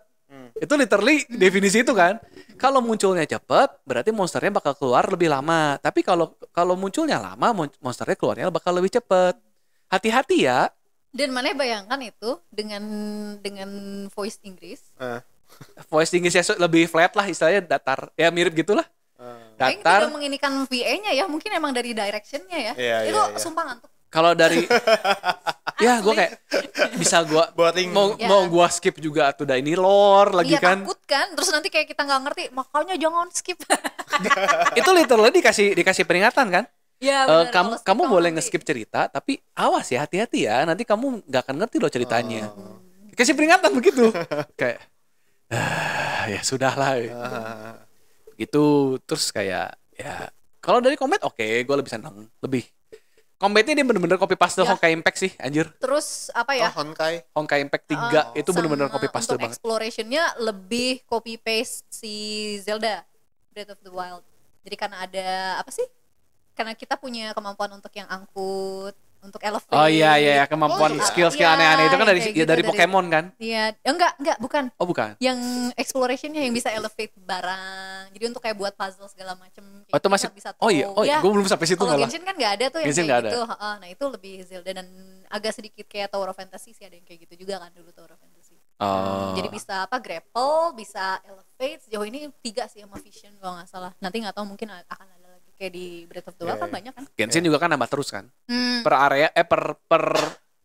[SPEAKER 1] Itu literally definisi itu kan. Kalau munculnya cepet, berarti monsternya bakal keluar lebih lama. Tapi kalau munculnya lama, monsternya keluarnya bakal lebih cepet. Hati-hati ya.
[SPEAKER 2] Dan mana bayangkan itu dengan voice Inggris.
[SPEAKER 1] Voice Inggrisnya lebih flat lah, istilahnya datar. Ya mirip gitulah.
[SPEAKER 2] Datar. Tidak menginikan VA-nya ya, mungkin emang dari direction-nya ya. Itu sumpah ngantuk.
[SPEAKER 1] Kalau dari ya gue kayak bisa gue mau gue skip juga atau udah ini lore lagi kan.
[SPEAKER 2] Takut kan, terus nanti kayak kita nggak ngerti, makanya jangan skip.
[SPEAKER 1] Itu literally dikasih peringatan kan.
[SPEAKER 2] Ya,
[SPEAKER 1] kamu boleh nge-skip cerita, tapi awas ya, hati-hati ya, nanti kamu nggak akan ngerti loh ceritanya. Kasih peringatan begitu. Kayak ya sudahlah. Gitu terus kayak ya kalau dari Kombat oke, gue lebih seneng Combatnya dia bener-bener copy paste Honkai Impact sih, anjir.
[SPEAKER 2] Terus apa ya?
[SPEAKER 1] Honkai Impact 3 itu bener-bener copy paste banget.
[SPEAKER 2] Untuk exploration-nya lebih copy paste si Zelda Breath of the Wild. Jadi karena ada apa sih? Karena kita punya kemampuan untuk yang angkut, untuk elevate.
[SPEAKER 1] Oh iya kemampuan skill aneh-aneh itu kan dari Pokemon kan?
[SPEAKER 2] Iya, enggak, bukan.
[SPEAKER 1] Oh, bukan.
[SPEAKER 2] Yang exploration-nya yang bisa elevate barang. Jadi untuk kayak buat puzzle segala macam.
[SPEAKER 1] Oh, itu masih bisa. Oh iya, gue belum sampai situ
[SPEAKER 2] malah. Kalau Genshin kan enggak ada tuh yang kayak gitu. Nah, itu lebih Zelda dan agak sedikit kayak Tower of Fantasy sih, ada yang kayak gitu juga kan dulu Tower of Fantasy. Jadi bisa grapple, bisa elevate. Sejauh ini 3 sih sama Vision kalau nggak salah. Nanti nggak tahu mungkin akan ada lagi kayak di Breath of the Wild kan banyak kan.
[SPEAKER 1] Genshin juga kan nambah terus kan. Per area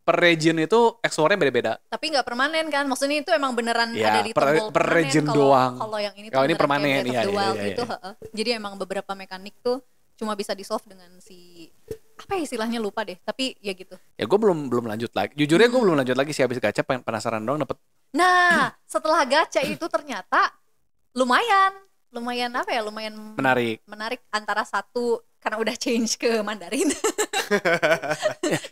[SPEAKER 1] per region itu explore-nya beda-beda.
[SPEAKER 2] Tapi nggak permanen kan. Maksudnya itu emang beneran ada di tombol
[SPEAKER 1] per region doang.
[SPEAKER 2] Kalau yang ini tuh
[SPEAKER 1] permanen
[SPEAKER 2] Breath of the Wild gitu. Jadi emang beberapa mekanik tuh cuma bisa di-solve dengan si apa ya istilahnya lupa deh. Tapi ya gitu.
[SPEAKER 1] Ya gue belum lanjut lagi. Jujurnya gue belum lanjut lagi sih habis gacha, penasaran dong dapet.
[SPEAKER 2] Nah, setelah gacha itu ternyata lumayan apa ya? Lumayan menarik antara satu karena udah change ke Mandarin.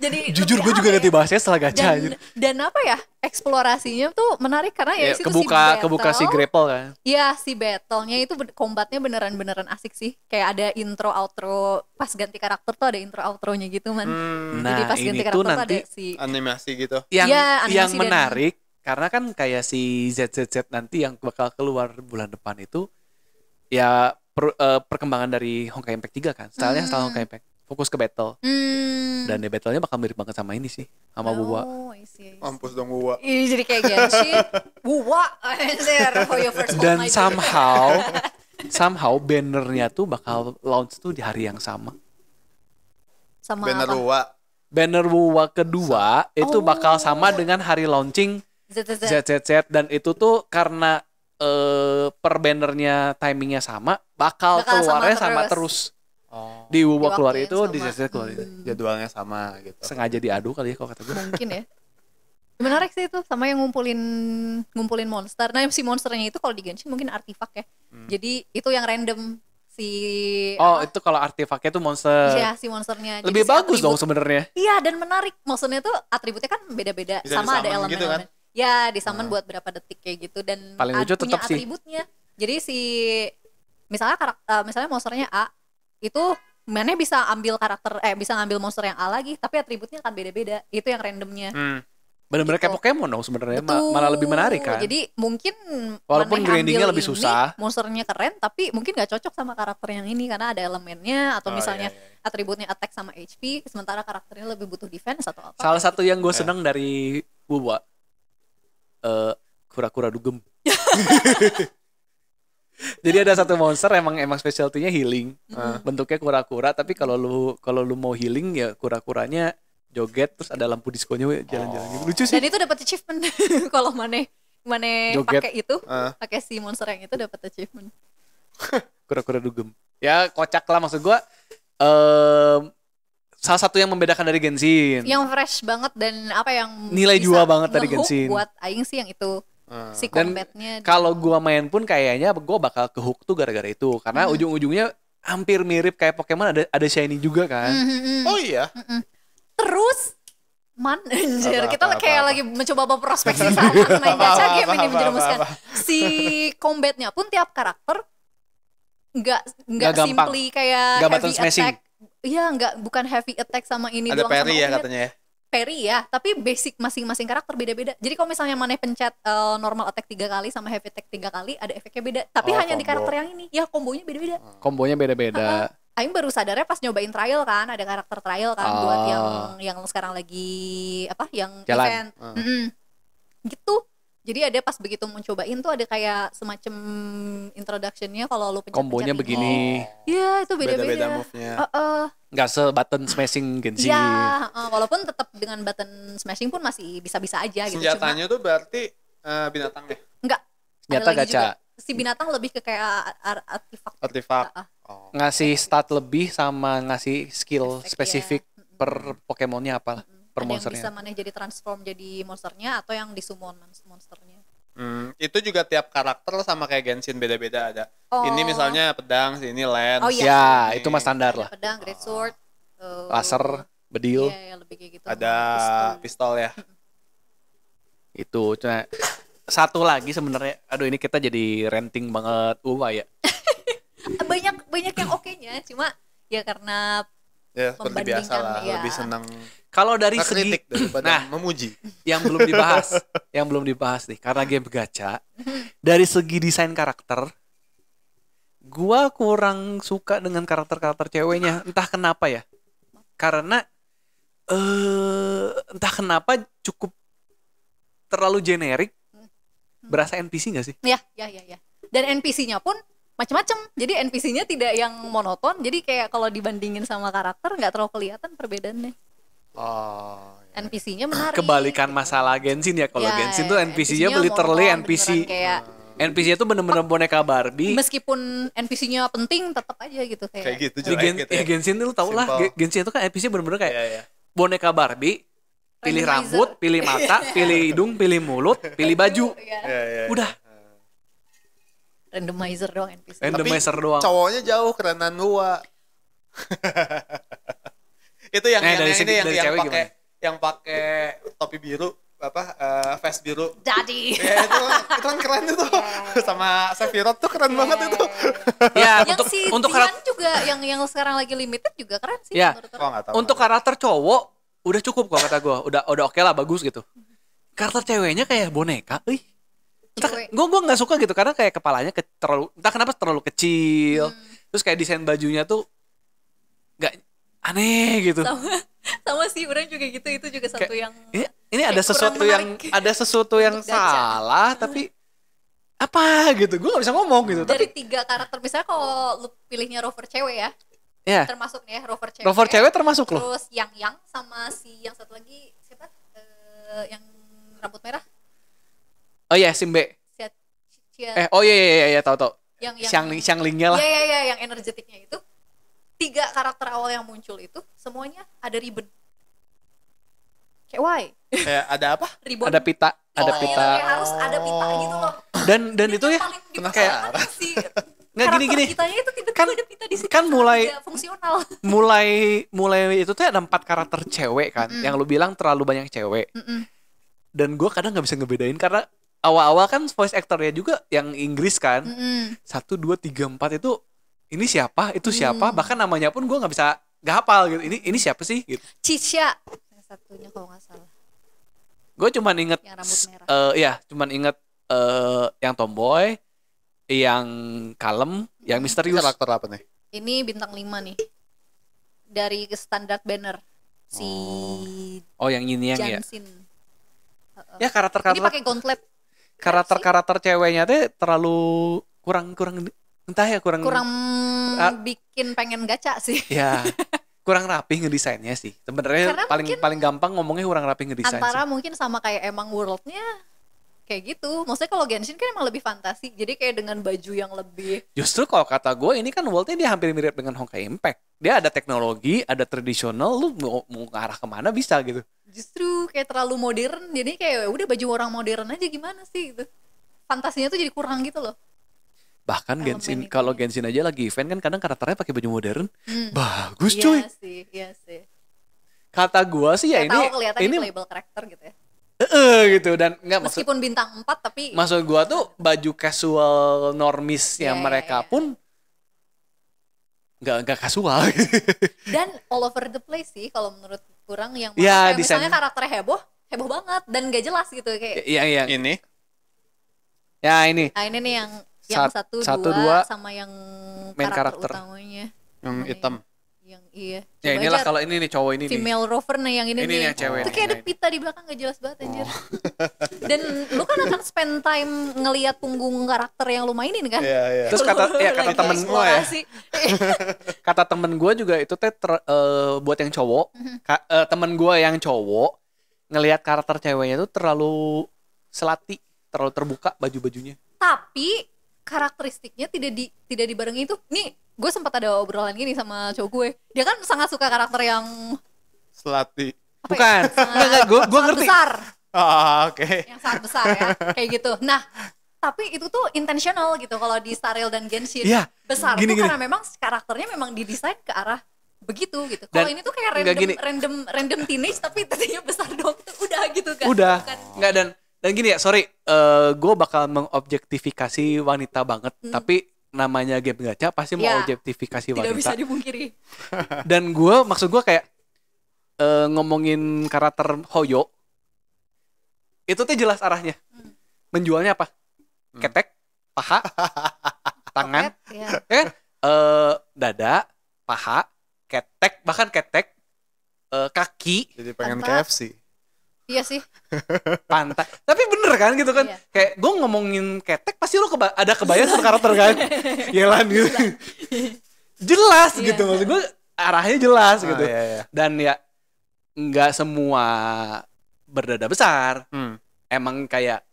[SPEAKER 2] Jadi
[SPEAKER 1] jujur gue juga ngerti bahasanya setelah gacha
[SPEAKER 2] dan apa ya? Eksplorasinya tuh menarik karena ya situ
[SPEAKER 1] kebuka si grapple kan.
[SPEAKER 2] Iya, si battle-nya itu combatnya beneran asik sih. Kayak ada intro outro pas ganti karakter tuh ada intro outronya gitu man. Jadi pas ganti karakter tuh ada si
[SPEAKER 3] animasi gitu.
[SPEAKER 1] Yang menarik karena kan kayak si ZZZ nanti yang bakal keluar bulan depan itu ya perkembangan dari Honkai Impact 3 kan. Stylenya style Honkai Impact. Fokus ke battle. Dan di battle-nya bakal mirip banget sama ini sih. Sama WoW.
[SPEAKER 3] Mampus dong WoW.
[SPEAKER 2] Ini jadi kayak Genshin. WoW.
[SPEAKER 1] Dan somehow bannernya tuh bakal launch tuh di hari yang sama.
[SPEAKER 2] Sama
[SPEAKER 3] banner
[SPEAKER 2] apa?
[SPEAKER 3] WoW.
[SPEAKER 1] Banner WoW kedua itu bakal sama dengan hari launching ZZZ. Dan itu tuh karena per bannernya timingnya sama, bakal keluarnya sama terus. Di WoW keluar itu, di ZZZ keluar itu.
[SPEAKER 3] Jadwalnya sama gitu.
[SPEAKER 1] Sengaja diadu kali ya kalau kata gue.
[SPEAKER 2] Mungkin ya. Menarik sih itu, sama yang ngumpulin monster. Nah, si monsternya itu kalau di Genshin mungkin artifak ya. Jadi itu yang random itu
[SPEAKER 1] kalau artifaknya tuh monster.
[SPEAKER 2] Iya, si monsternya.
[SPEAKER 1] Lebih
[SPEAKER 2] jadi
[SPEAKER 1] bagus dong sebenarnya.
[SPEAKER 2] Iya, dan menarik. Maksudnya tuh atributnya kan beda-beda.
[SPEAKER 3] Bisa
[SPEAKER 2] sama ada elemen-elemen.
[SPEAKER 3] Gitu kan?
[SPEAKER 2] Ya, disummon buat berapa detik kayak gitu dan
[SPEAKER 1] paling lucu
[SPEAKER 2] punya
[SPEAKER 1] tetap sih
[SPEAKER 2] atributnya. Jadi misalnya monsternya A itu mana bisa ambil monster yang A lagi, tapi atributnya akan beda-beda. Itu yang randomnya.
[SPEAKER 1] Bener-bener kayak Pokemon dong sebenarnya, malah lebih menarik kan.
[SPEAKER 2] Jadi mungkin
[SPEAKER 1] walaupun grindingnya lebih susah,
[SPEAKER 2] monsternya keren, tapi mungkin gak cocok sama karakter yang ini karena ada elemennya atau misalnya atributnya attack sama HP, sementara karakternya lebih butuh defense atau apa.
[SPEAKER 1] Salah satu yang gue seneng dari WoW, kura-kura dugem. Jadi ada satu monster emang specialty-nya healing, bentuknya kura-kura, tapi kalau lu mau healing ya kura-kuranya joget terus ada lampu diskonya jalan-jalan gitu. Lucu sih.
[SPEAKER 2] Dan itu dapat achievement kalau mana pakai itu, pakai si monster yang itu dapat achievement.
[SPEAKER 1] Kura-kura dugem. Ya kocak lah, maksud gua salah satu yang membedakan dari Genshin.
[SPEAKER 2] Yang fresh banget dan apa yang
[SPEAKER 1] nilai jual banget dari Genshin.
[SPEAKER 2] Buat aing sih yang itu. Si combatnya.
[SPEAKER 1] Kalau gua main pun kayaknya gua bakal ke hook tuh gara-gara itu, karena ujung-ujungnya hampir mirip kayak Pokemon, ada shiny juga kan.
[SPEAKER 3] Oh iya.
[SPEAKER 2] Terus anjir, kita kayak lagi mencoba berprospeksi sama main gacha game ini menjerumuskan. Si combatnya pun tiap karakter nggak simply kayak
[SPEAKER 1] gak
[SPEAKER 2] heavy attack. Iya, bukan heavy attack sama ini
[SPEAKER 3] ada
[SPEAKER 2] doang.
[SPEAKER 3] Ada parry ya katanya ya.
[SPEAKER 2] Parry ya, tapi basic masing-masing karakter beda-beda. Jadi kalau misalnya mana pencet normal attack 3 kali sama heavy attack 3 kali, ada efeknya beda. Tapi hanya di karakter yang ini, ya kombonya beda-beda.
[SPEAKER 1] Kombonya beda-beda.
[SPEAKER 2] Aing baru sadarnya pas nyobain trial kan, ada karakter trial kan buat yang sekarang lagi yang
[SPEAKER 1] jalan.
[SPEAKER 2] Event. Gitu. Jadi ada pas begitu mencobain tuh ada kayak semacam introduction-nya kalau lu pencet
[SPEAKER 1] kombonya begini.
[SPEAKER 2] Iya, itu beda-beda.
[SPEAKER 3] Beda-beda move-nya.
[SPEAKER 1] Nggak se-button smashing Genshin.
[SPEAKER 2] Iya, walaupun tetap dengan button smashing pun masih bisa-bisa aja gitu.
[SPEAKER 3] Senjatanya tuh berarti binatang ya?
[SPEAKER 2] Enggak.
[SPEAKER 1] Senjata gacha.
[SPEAKER 2] Si binatang lebih ke kayak
[SPEAKER 3] artifak.
[SPEAKER 1] Ngasih stat lebih sama ngasih skill spesifik per Pokemonnya apalah. Per monsternya.
[SPEAKER 2] Yang bisa mana jadi transform jadi monsternya atau yang disummon monsternya.
[SPEAKER 3] Itu juga tiap karakter sama kayak Genshin beda-beda ada. Ini misalnya pedang, ini lance.
[SPEAKER 2] Oh, iya.
[SPEAKER 1] Ya, itu mah standar lah.
[SPEAKER 2] Pedang, great sword,
[SPEAKER 1] laser, bedil.
[SPEAKER 2] Iya, lebih kayak gitu.
[SPEAKER 3] Ada pistol ya.
[SPEAKER 1] Itu. Nah, satu lagi sebenarnya, aduh ini kita jadi ranting banget ya.
[SPEAKER 2] banyak yang oke-nya, cuma ya karena
[SPEAKER 3] seperti biasa lah, lebih senang
[SPEAKER 1] kalau dari segi
[SPEAKER 3] daripada memuji.
[SPEAKER 1] Yang belum dibahas nih karena game gacha. Dari segi desain karakter, gua kurang suka dengan karakter ceweknya, entah kenapa ya. Karena entah kenapa cukup terlalu generik. Berasa NPC gak sih?
[SPEAKER 2] Ya. Dan NPC-nya pun macam-macam. Jadi NPC-nya tidak yang monoton. Jadi kayak kalau dibandingin sama karakter nggak terlalu kelihatan perbedaannya. NPC-nya menarik.
[SPEAKER 1] Kebalikan masalah Genshin ya. Kalau Genshin tuh NPC-nya literally NPC. NPC itu bener-bener boneka Barbie.
[SPEAKER 2] Meskipun NPC-nya penting, tetap aja gitu
[SPEAKER 3] kayak gitu.
[SPEAKER 1] Genshin itu tau lah. Genshin itu kan NPC bener-bener kayak boneka Barbie. Pilih rambut, pilih mata, pilih hidung, pilih mulut, pilih baju. Udah.
[SPEAKER 2] Randomizer doang NPC.
[SPEAKER 1] Randomizer doang.
[SPEAKER 3] Cowoknya jauh kerenan gua. Itu yang yang pakai topi biru vest biru.
[SPEAKER 2] Daddy.
[SPEAKER 3] Ya, itu kan keren itu. Sama Sephiroth tuh keren banget itu.
[SPEAKER 1] Ya,
[SPEAKER 2] yang untuk karakter juga yang sekarang lagi limited juga keren sih menurut
[SPEAKER 1] aku. Untuk karakter cowok udah cukup kok kata gue. Udah oke lah, bagus gitu. Karakter ceweknya kayak boneka, gue nggak suka gitu karena kayak kepalanya entah kenapa terlalu kecil. Terus kayak desain bajunya tuh nggak aneh gitu.
[SPEAKER 2] Sama sih orang juga gitu. Itu juga satu kayak, yang
[SPEAKER 1] ini ada sesuatu yang salah tapi apa gitu, gue nggak bisa ngomong gitu.
[SPEAKER 2] Dari 3 karakter misalnya kalau lu pilihnya rover cewek ya, termasuk nih rover cewek.
[SPEAKER 1] Rover cewek termasuk loh.
[SPEAKER 2] Terus yang sama si yang satu lagi siapa? Yang rambut merah.
[SPEAKER 1] Oh iya, Simbe. Oh iya tahu. Yang Xianglingnya lah.
[SPEAKER 2] Iya, yang energetiknya itu. 3 karakter awal yang muncul itu semuanya ada ribbon. Kayak why?
[SPEAKER 3] Kayak ada apa?
[SPEAKER 1] Ribbon. Ada pita,
[SPEAKER 2] Iya, harus ada pita gitu loh.
[SPEAKER 1] Dan itu ya kayak nggak gini.
[SPEAKER 2] Kitanya itu
[SPEAKER 1] kan
[SPEAKER 2] ada pita di situ.
[SPEAKER 1] Kan mulai
[SPEAKER 2] fungsional.
[SPEAKER 1] Mulai itu tuh ada 4 karakter cewek kan. Yang lu bilang terlalu banyak cewek. Dan gue kadang nggak bisa ngebedain karena awal-awal kan voice actornya juga yang Inggris kan. 1, 2, 3, 4 itu ini siapa, itu siapa, bahkan namanya pun gue nggak hafal gitu. Ini siapa sih gitu.
[SPEAKER 2] Chicha yang satunya kalau nggak salah.
[SPEAKER 1] Gue cuman inget
[SPEAKER 2] yang rambut merah.
[SPEAKER 1] iya, cuman inget yang tomboy, yang kalem, yang misterius.
[SPEAKER 3] Karakter apa nih?
[SPEAKER 2] Ini bintang 5 nih. Dari standar banner si
[SPEAKER 1] yang ini yang ya.
[SPEAKER 2] Jansin.
[SPEAKER 1] Ya
[SPEAKER 2] Ini
[SPEAKER 1] karakter-karakter
[SPEAKER 2] pakai gauntlet.
[SPEAKER 1] karakter ceweknya tuh terlalu kurang entah ya kurang
[SPEAKER 2] bikin pengen gacha sih.
[SPEAKER 1] ya kurang rapi ngedesainnya sih. Sebenarnya
[SPEAKER 2] Karena
[SPEAKER 1] paling gampang ngomongnya kurang rapi ngedesain
[SPEAKER 2] antara
[SPEAKER 1] sih.
[SPEAKER 2] mungkin sama kayak emang worldnya kayak gitu. Maksudnya kalau Genshin kan emang lebih fantasi. Jadi kayak dengan baju yang lebih
[SPEAKER 1] Justru kalau kata gue ini kan worldnya dia hampir mirip dengan Honkai Impact. Dia ada teknologi, ada tradisional, lu mau ngarah kemana bisa gitu.
[SPEAKER 2] justru kayak terlalu modern. Jadi kayak udah baju orang modern aja gimana sih gitu. Fantasinya tuh jadi kurang gitu loh.
[SPEAKER 1] Bahkan
[SPEAKER 2] Elemen
[SPEAKER 1] Genshin,
[SPEAKER 2] itu.
[SPEAKER 1] kalau Genshin aja lagi event kan kadang karakternya pakai baju modern. Bagus cuy.
[SPEAKER 2] Iya sih.
[SPEAKER 1] Kata gue sih ya
[SPEAKER 2] Kayak tahu
[SPEAKER 1] ini
[SPEAKER 2] kelihatannya playable karakter gitu ya.
[SPEAKER 1] gitu dan nggak
[SPEAKER 2] Meskipun bintang 4 tapi
[SPEAKER 1] maksud gua tuh baju casual normisnya
[SPEAKER 2] Iya,
[SPEAKER 1] mereka
[SPEAKER 2] iya.
[SPEAKER 1] pun nggak casual.
[SPEAKER 2] dan all over the place sih kalau menurut kurang yang
[SPEAKER 1] Ya,
[SPEAKER 2] kayak
[SPEAKER 1] desain-
[SPEAKER 2] misalnya karakternya heboh banget dan gak jelas gitu kayak
[SPEAKER 1] Iya.
[SPEAKER 3] Ini
[SPEAKER 1] Ya ini
[SPEAKER 2] nah ini nih yang
[SPEAKER 1] Satu,
[SPEAKER 2] satu
[SPEAKER 1] dua,
[SPEAKER 2] dua sama yang
[SPEAKER 1] main
[SPEAKER 2] karakter
[SPEAKER 1] karakter.
[SPEAKER 2] utamanya
[SPEAKER 3] yang
[SPEAKER 2] Mana
[SPEAKER 3] hitam.
[SPEAKER 2] yang iya
[SPEAKER 1] ya
[SPEAKER 2] Coba
[SPEAKER 1] inilah
[SPEAKER 2] aja
[SPEAKER 1] kalau ini nih cowok ini nih.
[SPEAKER 2] female rover nih yang ini
[SPEAKER 1] Ini
[SPEAKER 2] nih
[SPEAKER 1] yang cewek
[SPEAKER 2] itu
[SPEAKER 1] nih,
[SPEAKER 2] kayak ada
[SPEAKER 1] nah ini.
[SPEAKER 2] pita di belakang gak jelas banget anjir dan lu kan akan spend time ngelihat punggung karakter yang lu mainin kan
[SPEAKER 3] Iya.
[SPEAKER 1] Terus kata
[SPEAKER 2] Lagi
[SPEAKER 1] temen gua ya,
[SPEAKER 2] eksplorasi.
[SPEAKER 1] kata temen gua juga itu teh buat yang cowok. Temen gua yang cowok ngelihat karakter ceweknya tuh terlalu selati, terlalu terbuka baju-bajunya.
[SPEAKER 2] Tapi karakteristiknya tidak dibarengi itu. Nih, gue sempat ada obrolan gini sama cowok gue. Dia kan sangat suka karakter yang
[SPEAKER 3] Selati.
[SPEAKER 2] apa
[SPEAKER 1] Bukan.
[SPEAKER 2] ya?
[SPEAKER 1] Enggak, gua
[SPEAKER 2] Sangat
[SPEAKER 1] ngerti.
[SPEAKER 2] besar,
[SPEAKER 3] Oke.
[SPEAKER 2] yang sangat besar ya, kayak gitu. Nah, tapi itu tuh intentional gitu kalau di Starel dan Genshin.
[SPEAKER 1] Iya,
[SPEAKER 2] Besar
[SPEAKER 1] gini,
[SPEAKER 2] tuh
[SPEAKER 1] gini.
[SPEAKER 2] karena memang karakternya memang didesain ke arah begitu gitu. Kalau
[SPEAKER 1] Dan
[SPEAKER 2] ini tuh kayak
[SPEAKER 1] enggak gini.
[SPEAKER 2] random teenage tapi tadinya besar dong. Udah gitu kan.
[SPEAKER 1] Udah.
[SPEAKER 2] Bukan-
[SPEAKER 1] Enggak dan gini ya, sorry, gue bakal mengobjektifikasi wanita banget, tapi namanya game gacha pasti mau
[SPEAKER 2] Ya,
[SPEAKER 1] objektifikasi
[SPEAKER 2] tidak bisa
[SPEAKER 1] wanita.
[SPEAKER 2] dipungkiri.
[SPEAKER 1] Dan maksud gue kayak ngomongin karakter Hoyo, itu tuh jelas arahnya. Menjualnya apa? Ketek, paha, tangan,
[SPEAKER 2] Pet, ya.
[SPEAKER 1] ya kan? Dada, paha, ketek, bahkan ketek, kaki,
[SPEAKER 3] Jadi pengen
[SPEAKER 2] Tanpa-
[SPEAKER 3] KFC.
[SPEAKER 2] Iya sih.
[SPEAKER 1] pantai. Tapi bener kan gitu kan?
[SPEAKER 2] Iya.
[SPEAKER 1] Kayak gue ngomongin ketek pasti lu ada kebayang sama karakter kan? Yelan gitu. Jelas
[SPEAKER 2] Iya.
[SPEAKER 1] gitu maksud gue arahnya jelas gitu.
[SPEAKER 3] Iya.
[SPEAKER 1] Dan ya nggak semua berdada besar. Emang kayak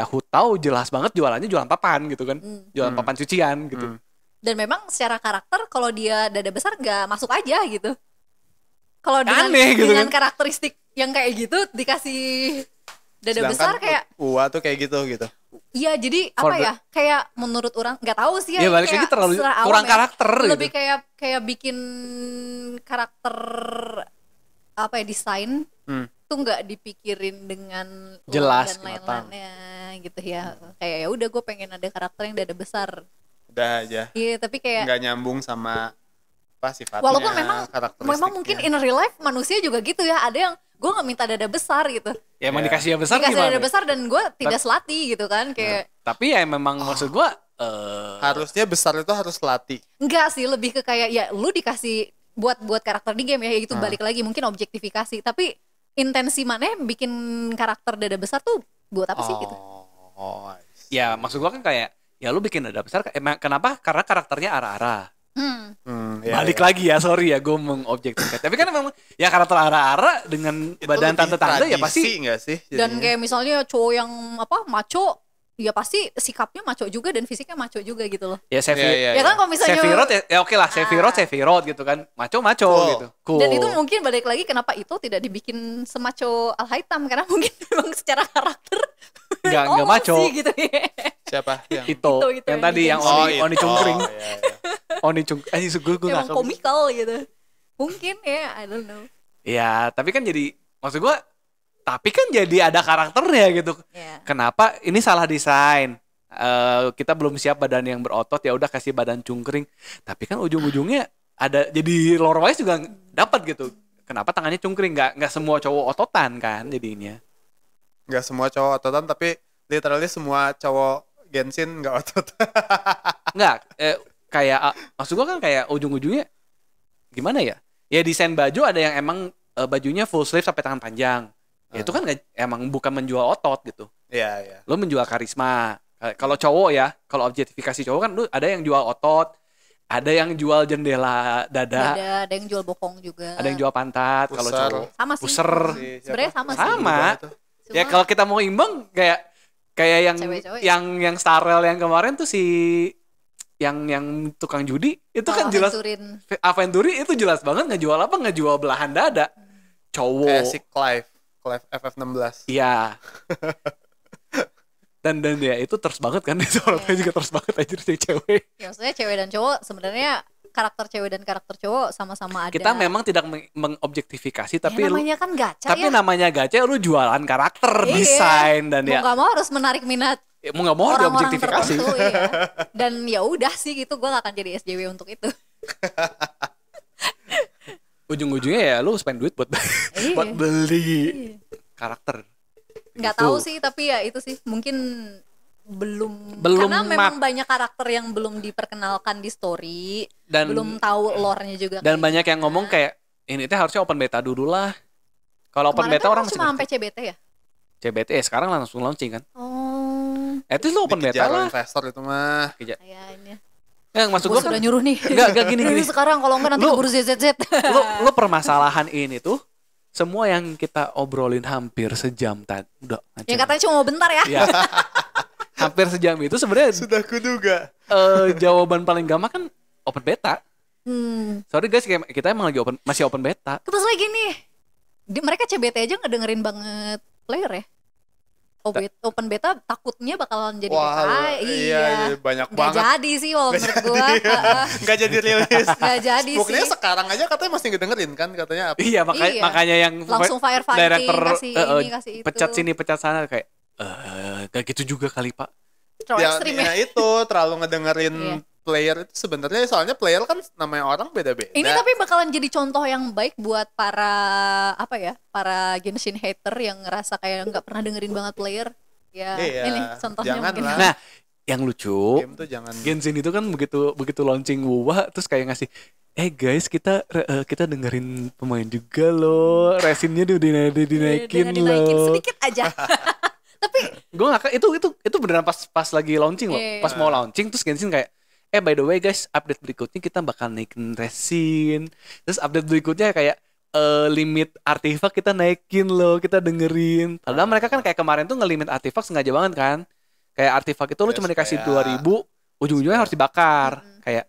[SPEAKER 1] Hutau jelas banget jualannya jualan papan gitu kan. Jualan papan cucian gitu.
[SPEAKER 2] Dan memang secara karakter kalau dia dada besar nggak masuk aja gitu. Kalau
[SPEAKER 1] Aneh gitu
[SPEAKER 2] dengan
[SPEAKER 1] kan.
[SPEAKER 2] karakteristik yang kayak gitu dikasih dada
[SPEAKER 3] Sedangkan
[SPEAKER 2] besar kayak
[SPEAKER 3] Ua tuh kayak gitu.
[SPEAKER 2] iya jadi
[SPEAKER 1] For
[SPEAKER 2] apa ya kayak menurut orang nggak tahu sih
[SPEAKER 1] Ya,
[SPEAKER 2] ini
[SPEAKER 1] balik lagi
[SPEAKER 2] kayak
[SPEAKER 1] terlalu
[SPEAKER 2] secara awam
[SPEAKER 1] kurang
[SPEAKER 2] ya.
[SPEAKER 1] karakter gitu.
[SPEAKER 2] Lebih kayak bikin karakter apa ya desain tuh nggak dipikirin dengan
[SPEAKER 1] Jelas,
[SPEAKER 2] dan lain-lainnya gitu ya kayak ya udah gue pengen ada karakter yang dada besar
[SPEAKER 3] Udah aja.
[SPEAKER 2] iya tapi kayak
[SPEAKER 3] Nggak nyambung sama apa sifatnya.
[SPEAKER 2] walaupun memang
[SPEAKER 3] karakteristiknya.
[SPEAKER 2] mungkin in real life manusia juga gitu ya ada yang gue nggak minta dada besar gitu
[SPEAKER 1] Ya emang
[SPEAKER 3] Ya.
[SPEAKER 1] dikasih yang besar
[SPEAKER 2] dikasih
[SPEAKER 1] gimana?
[SPEAKER 2] dada besar dan gue tidak selati gitu kan kayak
[SPEAKER 1] Tapi ya memang maksud gue
[SPEAKER 3] harusnya besar itu harus latih.
[SPEAKER 2] enggak sih lebih ke kayak ya lu dikasih buat karakter di game ya itu balik lagi mungkin objektifikasi tapi intensi mana bikin karakter dada besar tuh buat apa sih gitu
[SPEAKER 3] Oh,
[SPEAKER 1] ya maksud gue kan kayak ya lu bikin dada besar emang kenapa? Karena karakternya arah-arah. Balik lagi ya, sorry ya gue mengobjektifkan. Tapi kan memang ya karakter arah-arah dengan badan tante-tante ya pasti.
[SPEAKER 3] Enggak sih?
[SPEAKER 2] dan kayak misalnya cowok yang apa maco ya pasti sikapnya maco juga dan fisiknya maco juga gitu loh
[SPEAKER 1] Ya
[SPEAKER 2] ya kan kalau misalnya
[SPEAKER 1] Sephiroth ya oke lah Sephiroth gitu kan. Maco
[SPEAKER 3] Cool.
[SPEAKER 1] gitu. Cool.
[SPEAKER 2] dan itu mungkin balik lagi kenapa itu tidak dibikin semaco Al-Haitam karena mungkin memang secara karakter
[SPEAKER 1] Nggak
[SPEAKER 2] ngomong
[SPEAKER 1] maco.
[SPEAKER 2] sih gitu ya
[SPEAKER 3] Siapa yang
[SPEAKER 1] Itu
[SPEAKER 2] Itu
[SPEAKER 1] yang
[SPEAKER 2] yang
[SPEAKER 1] tadi
[SPEAKER 2] di
[SPEAKER 1] yang
[SPEAKER 2] Genshin.
[SPEAKER 1] Oni Cungkring.
[SPEAKER 3] Iya.
[SPEAKER 1] Oni Cungkring. Anjing gue
[SPEAKER 2] emang
[SPEAKER 1] enggak
[SPEAKER 2] komikal gitu mungkin ya I don't know
[SPEAKER 1] Ya, tapi kan jadi maksud gue tapi kan jadi ada karakternya gitu.
[SPEAKER 2] ya
[SPEAKER 1] Kenapa ini salah desain? Kita belum siap badan yang berotot ya udah kasih badan cungkring. Tapi kan ujung-ujungnya ada jadi lore wise juga dapat gitu. Kenapa tangannya cungkring? Nggak semua cowok ototan kan jadinya.
[SPEAKER 3] nggak semua cowok ototan, tapi literally semua cowok Genshin nggak otot.
[SPEAKER 1] Nggak, kayak maksud gue kan kayak ujung-ujungnya gimana ya? Ya desain baju ada yang emang bajunya full sleeve sampai tangan panjang. Ya itu kan emang bukan menjual otot gitu.
[SPEAKER 3] Iya, iya.
[SPEAKER 1] Lo menjual karisma. Kalau cowok ya, kalau objektifikasi cowok kan ada yang jual otot, ada yang jual jendela dada,
[SPEAKER 2] ada yang jual bokong juga.
[SPEAKER 1] Ada yang jual pantat kalau cowok.
[SPEAKER 2] Sama sih.
[SPEAKER 1] Puser.
[SPEAKER 2] Sebenarnya sama sih.
[SPEAKER 1] Sama. Ya kalau kita mau imbang kayak yang
[SPEAKER 2] cewek-cewek.
[SPEAKER 1] yang Starrel yang kemarin tuh si yang tukang judi itu kan jelas Aventuri itu jelas banget ngejual belahan dada. Cowok.
[SPEAKER 3] Kayak si Clive FF16.
[SPEAKER 1] Iya. dan ya itu terus banget kan, itu orangnya juga terus banget aja si cewek.
[SPEAKER 2] Ya maksudnya cewek dan cowok sebenarnya karakter cewek dan karakter cowok sama-sama ada.
[SPEAKER 1] Kita memang tidak mengobjektifikasi, tapi
[SPEAKER 2] namanya kan gacha
[SPEAKER 1] tapi namanya gacha lu jualan karakter, desain dan
[SPEAKER 2] mau nggak mau harus menarik minat.
[SPEAKER 1] Mau nggak mau diobjektifikasi.
[SPEAKER 2] Iya. Dan ya udah sih gitu, gue nggak akan jadi SJW untuk itu.
[SPEAKER 1] Ujung-ujungnya ya lu spend duit buat beli karakter.
[SPEAKER 2] Nggak tahu sih, tapi ya itu sih mungkin belum karena memang banyak karakter yang belum diperkenalkan di story dan belum tahu lore-nya juga.
[SPEAKER 1] Dan banyak yang ngomong kayak ini teh harusnya open beta dulu lah. Kalau open beta orang
[SPEAKER 2] masih cuma sampai CBT ya?
[SPEAKER 1] CBT sekarang langsung launching kan. Itu lo open beta
[SPEAKER 3] lah.
[SPEAKER 1] Investor
[SPEAKER 3] itu mah.
[SPEAKER 2] Kayaknya.
[SPEAKER 1] Yang maksud gue
[SPEAKER 2] sudah nyuruh nih.
[SPEAKER 1] Enggak gini.
[SPEAKER 2] Sekarang kalau enggak nanti keburu ZZZ.
[SPEAKER 1] Lo permasalahan ini tuh semua yang kita obrolin hampir sejam tadi udah.
[SPEAKER 2] Yang katanya cuma mau bentar ya.
[SPEAKER 1] Iya. Hampir sejam itu sebenarnya
[SPEAKER 3] sudah kuduga.
[SPEAKER 1] Jawaban paling gampang kan open beta. Sorry guys, kita emang lagi masih open beta.
[SPEAKER 2] Pas lagi nih. Mereka CBT aja ngedengerin banget player ya. Open beta takutnya bakalan jadi PKI.
[SPEAKER 3] Iya, banyak banget.
[SPEAKER 2] Gak jadi sih kalau menurut gua.
[SPEAKER 3] Gak jadi rilis.
[SPEAKER 2] Gak jadi
[SPEAKER 3] Pokoknya
[SPEAKER 2] sih.
[SPEAKER 3] Sekarang aja katanya masih ngedengerin kan katanya.
[SPEAKER 1] Iya, makanya yang
[SPEAKER 2] langsung firefighting
[SPEAKER 1] director
[SPEAKER 2] kasih ini kasih itu.
[SPEAKER 1] Pecat sini pecat sana kayak gak gitu juga kali Pak.
[SPEAKER 2] Terlalu ekstrim ya.
[SPEAKER 3] Itu terlalu ngedengerin player itu sebenarnya, soalnya player kan namanya orang beda-beda.
[SPEAKER 2] Ini tapi bakalan jadi contoh yang baik buat para Genshin hater yang ngerasa kayak nggak pernah dengerin banget player. Ya, ini contohnya mungkin.
[SPEAKER 1] Nah, yang lucu,
[SPEAKER 3] jangan.
[SPEAKER 1] Genshin itu kan begitu launching WoW terus kayak ngasih, guys kita dengerin pemain juga loh, resinnya udah dinaikin loh.
[SPEAKER 2] Sedikit aja. Tapi
[SPEAKER 1] gue nggak, itu beneran pas lagi launching loh, pas mau launching terus Genshin kayak by the way guys, update berikutnya kita bakal naikin resin. Terus update berikutnya kayak limit artifak kita naikin loh, kita dengerin. Padahal mereka kan kayak kemarin tuh ngelimit artifak sengaja banget kan. Kayak artifak itu lu cuma dikasih 2.000, ujung-ujungnya harus dibakar. Kayak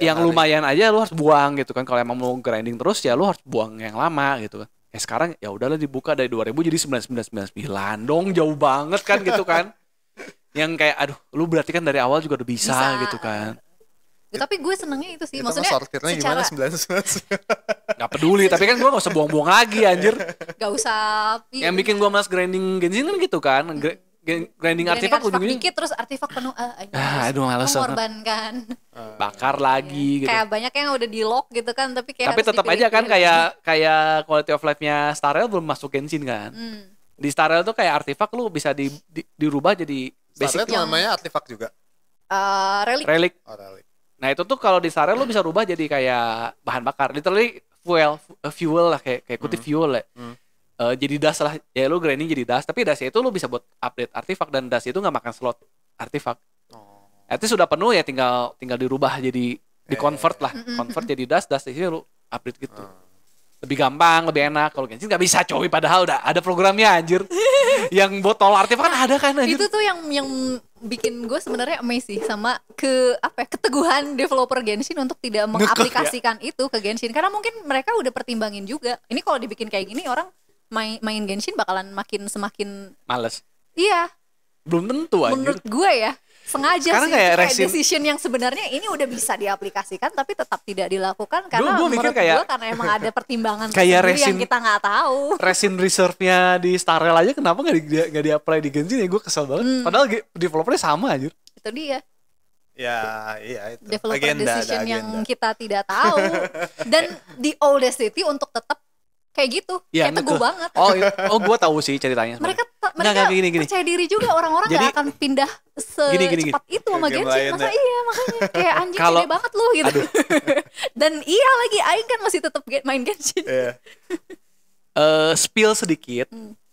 [SPEAKER 1] yang lumayan aja lu harus buang gitu kan. Kalau emang mau grinding terus ya lu harus buang yang lama gitu kan. Sekarang ya udahlah dibuka dari 2.000 jadi 9.999 dong, jauh banget kan gitu kan. Yang kayak aduh lu berarti kan dari awal juga udah bisa. Gitu kan.
[SPEAKER 2] Ya, tapi gue senengnya itu sih, maksudnya
[SPEAKER 3] sortirnya gimana 9.999.
[SPEAKER 1] Gak peduli, tapi kan gue gak usah buang-buang lagi anjir.
[SPEAKER 2] Gak usah.
[SPEAKER 1] Yang bikin gue malas grinding Genshin kan gitu kan. Grinding artifak ujungnya
[SPEAKER 2] dikit terus artifak penuh.
[SPEAKER 1] Aduh males banget.
[SPEAKER 2] Mengorbankan.
[SPEAKER 1] Bakar lagi gitu.
[SPEAKER 2] Kayak banyak yang udah di lock gitu kan, tapi kayak
[SPEAKER 1] tapi tetap aja kan kayak quality of life-nya Starrel belum masuk Genshin kan. Di Starrel tuh kayak artifak lu bisa dirubah jadi basic.
[SPEAKER 3] Starrel namanya artifak juga.
[SPEAKER 2] Relic.
[SPEAKER 1] Nah itu tuh kalau di Starrel lu bisa rubah jadi kayak bahan bakar, literally fuel lah, kayak kutip fuel lah. Jadi dust lah, ya lu grinding jadi dust, tapi dust itu lu bisa buat update artifak dan dust itu nggak makan slot artifak. Itu sudah penuh ya tinggal dirubah jadi di convert lah, convert jadi dust itu lu update gitu. Lebih gampang, lebih enak. Kalau Genshin nggak bisa coy, padahal udah ada programnya anjir. Yang botol artifak kan ada kan anjir.
[SPEAKER 2] Itu tuh yang bikin gue sebenarnya amazed sih sama keteguhan developer Genshin untuk tidak mengaplikasikan itu ke Genshin, karena mungkin mereka udah pertimbangin juga. Ini kalau dibikin kayak gini orang main Genshin bakalan semakin
[SPEAKER 1] males.
[SPEAKER 2] Iya.
[SPEAKER 1] Belum tentu anjir.
[SPEAKER 2] Menurut gue ya, sengaja
[SPEAKER 1] sekarang
[SPEAKER 2] sih
[SPEAKER 1] kayak
[SPEAKER 2] decision yang sebenarnya ini udah bisa diaplikasikan tapi tetap tidak dilakukan karena
[SPEAKER 1] gua
[SPEAKER 2] menurut
[SPEAKER 1] kayak,
[SPEAKER 2] gue karena emang ada pertimbangan
[SPEAKER 1] kayak
[SPEAKER 2] yang kita nggak tahu.
[SPEAKER 1] Resin reserve-nya di Starrel aja kenapa nggak di-apply di Genshin ya, gue kesel banget. Padahal developernya sama anjir.
[SPEAKER 2] Itu dia.
[SPEAKER 3] Ya, iya itu.
[SPEAKER 2] Developer decision yang kita tidak tahu. Dan di Oldest City untuk tetap kayak gitu,
[SPEAKER 1] ya,
[SPEAKER 2] kayak teguh banget.
[SPEAKER 1] Oh gue tahu sih ceritanya.
[SPEAKER 2] Mereka
[SPEAKER 1] gini.
[SPEAKER 2] percaya diri juga, orang-orang gak akan pindah secepat itu sama Genshin. Masa iya, makanya kayak anjing gede banget lu gitu. Dan iya lagi, Aing kan masih tetap main Genshin.
[SPEAKER 1] Spill sedikit.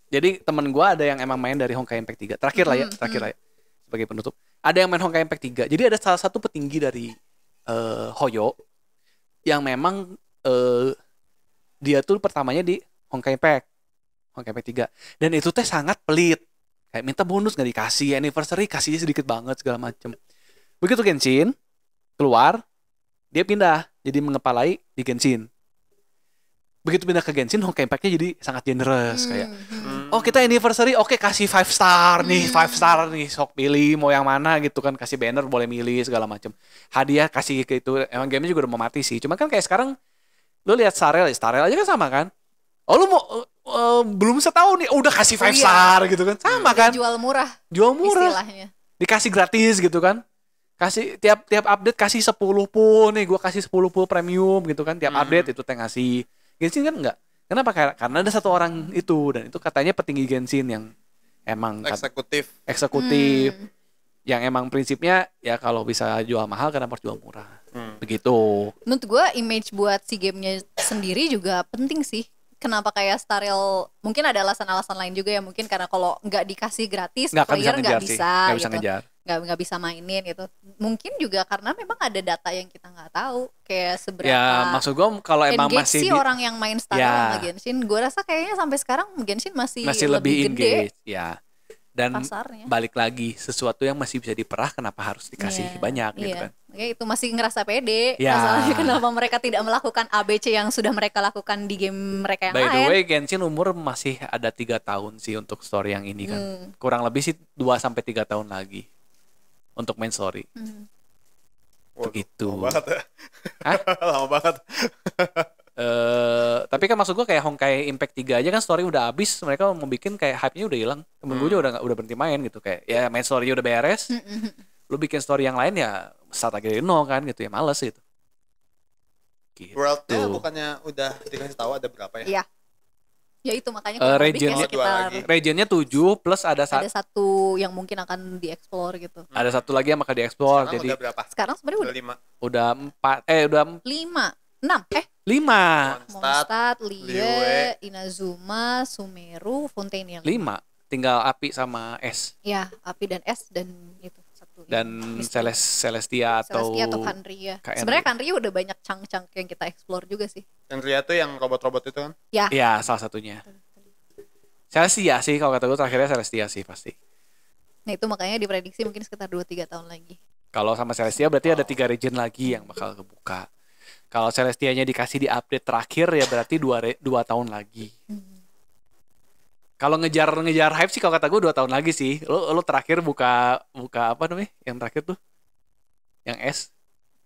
[SPEAKER 1] Jadi temen gue ada yang emang main dari Honkai Impact 3. Terakhir lah ya. Sebagai penutup. Ada yang main Honkai Impact 3. Jadi ada salah satu petinggi dari Hoyo yang memang dia tuh pertamanya di Honkai Impact 3. Dan itu teh sangat pelit. Kayak minta bonus gak dikasih, anniversary kasihnya sedikit banget segala macem. Begitu Genshin keluar, dia pindah jadi mengepalai di Genshin. Begitu pindah ke Genshin, Honkai Impact-nya jadi sangat generous kayak. Oh kita anniversary, oke kasih 5 star nih, 5 star nih, sok pilih mau yang mana gitu kan, kasih banner boleh milih segala macem. Hadiah kasih ke itu, emang gamenya juga udah mau mati sih. Cuma kan kayak sekarang, lu lihat Starrel aja kan sama kan. Oh lu mau belum setahun nih, udah kasih 5 star gitu kan, sama kan.
[SPEAKER 2] Jual murah istilahnya.
[SPEAKER 1] Dikasih gratis gitu kan. Kasih tiap update kasih 10 pool nih, gue kasih 10 pool premium gitu kan, tiap update itu teh ngasih. Genshin kan enggak. Kenapa? Karena ada satu orang itu, dan itu katanya petinggi Genshin yang emang
[SPEAKER 3] eksekutif.
[SPEAKER 1] Yang emang prinsipnya ya kalau bisa jual mahal kenapa harus jual murah. Begitu.
[SPEAKER 2] Menurut gue image buat si gamenya sendiri juga penting sih. Kenapa kayak Starrel, mungkin ada alasan-alasan lain juga ya, mungkin karena kalau nggak dikasih gratis player nggak bisa gitu, nggak bisa mainin gitu. Mungkin juga karena memang ada data yang kita nggak tahu kayak seberapa.
[SPEAKER 1] Ya maksud gue kalau emang masih
[SPEAKER 2] orang yang main Starrel sama Genshin, gue rasa kayaknya sampai sekarang Genshin masih lebih
[SPEAKER 1] engage, ya. Dan
[SPEAKER 2] pasarnya.
[SPEAKER 1] Balik lagi, sesuatu yang masih bisa diperah kenapa harus dikasih banyak gitu kan.
[SPEAKER 2] Makanya itu masih ngerasa pede. Masalahnya kenapa mereka tidak melakukan ABC yang sudah mereka lakukan di game mereka yang lain.
[SPEAKER 1] By the way, Genshin umur masih ada 3 tahun sih untuk story yang ini kan. Kurang lebih sih 2-3 tahun lagi untuk main story. Begitu.
[SPEAKER 3] Lama banget ya. Lama banget.
[SPEAKER 1] Tapi kan maksud gue kayak Honkai Impact 3 aja kan story udah habis, mereka mau bikin kayak hype-nya udah hilang. Temen gue juga udah berhenti main gitu, kayak ya main story-nya udah beres. Lu bikin story yang lain ya start lagi dari nol kan gitu ya, males gitu.
[SPEAKER 3] World-nya bukannya udah dikasih tahu ada berapa ya?
[SPEAKER 2] Iya. Ya itu makanya
[SPEAKER 1] regionnya 7 plus ada
[SPEAKER 2] satu yang mungkin akan dieksplor gitu.
[SPEAKER 1] Ada satu lagi yang bakal dieksplor. Jadi
[SPEAKER 3] udah berapa?
[SPEAKER 2] Sekarang sebenarnya
[SPEAKER 3] udah
[SPEAKER 1] 5
[SPEAKER 2] Mondstadt, Liyue, Inazuma, Sumeru, Fontainebleau.
[SPEAKER 1] 5. Tinggal api sama es.
[SPEAKER 2] Ya, api dan es dan itu satu.
[SPEAKER 1] Dan Celestia atau
[SPEAKER 2] Khaenri'ah. Sebenarnya Khaenri'ah udah banyak chunk-chunk yang kita explore juga sih.
[SPEAKER 3] Khaenri'ah tuh yang robot-robot itu kan?
[SPEAKER 2] Ya.
[SPEAKER 1] Iya, salah satunya. Celestia sih kalau kata gue terakhirnya Celestia sih pasti.
[SPEAKER 2] Nah itu makanya diprediksi mungkin sekitar 2-3 tahun lagi.
[SPEAKER 1] Kalau sama Celestia berarti ada 3 region lagi yang bakal kebuka. Kalau Celestianya dikasih di update terakhir ya berarti 2 tahun lagi. Kalau ngejar hype sih kalau kata gue 2 tahun lagi sih. Lo terakhir buka apa namanya? Yang terakhir tuh yang S.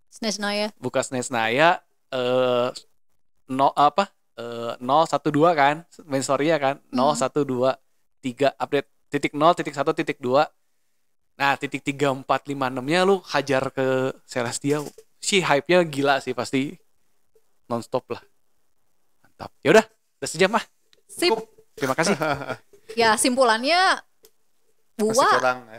[SPEAKER 2] Snezhnaya.
[SPEAKER 1] Buka Snezhnaya 012 kan main story-nya kan 012 3 update titik 0 titik 1 titik 2. Nah titik 3 4 5 6-nya lu hajar ke Celestia sih, hype-nya gila sih pasti nonstop lah. Mantap. Ya udah sejam mah.
[SPEAKER 2] Sip.
[SPEAKER 1] Terima kasih.
[SPEAKER 2] Ya simpulannya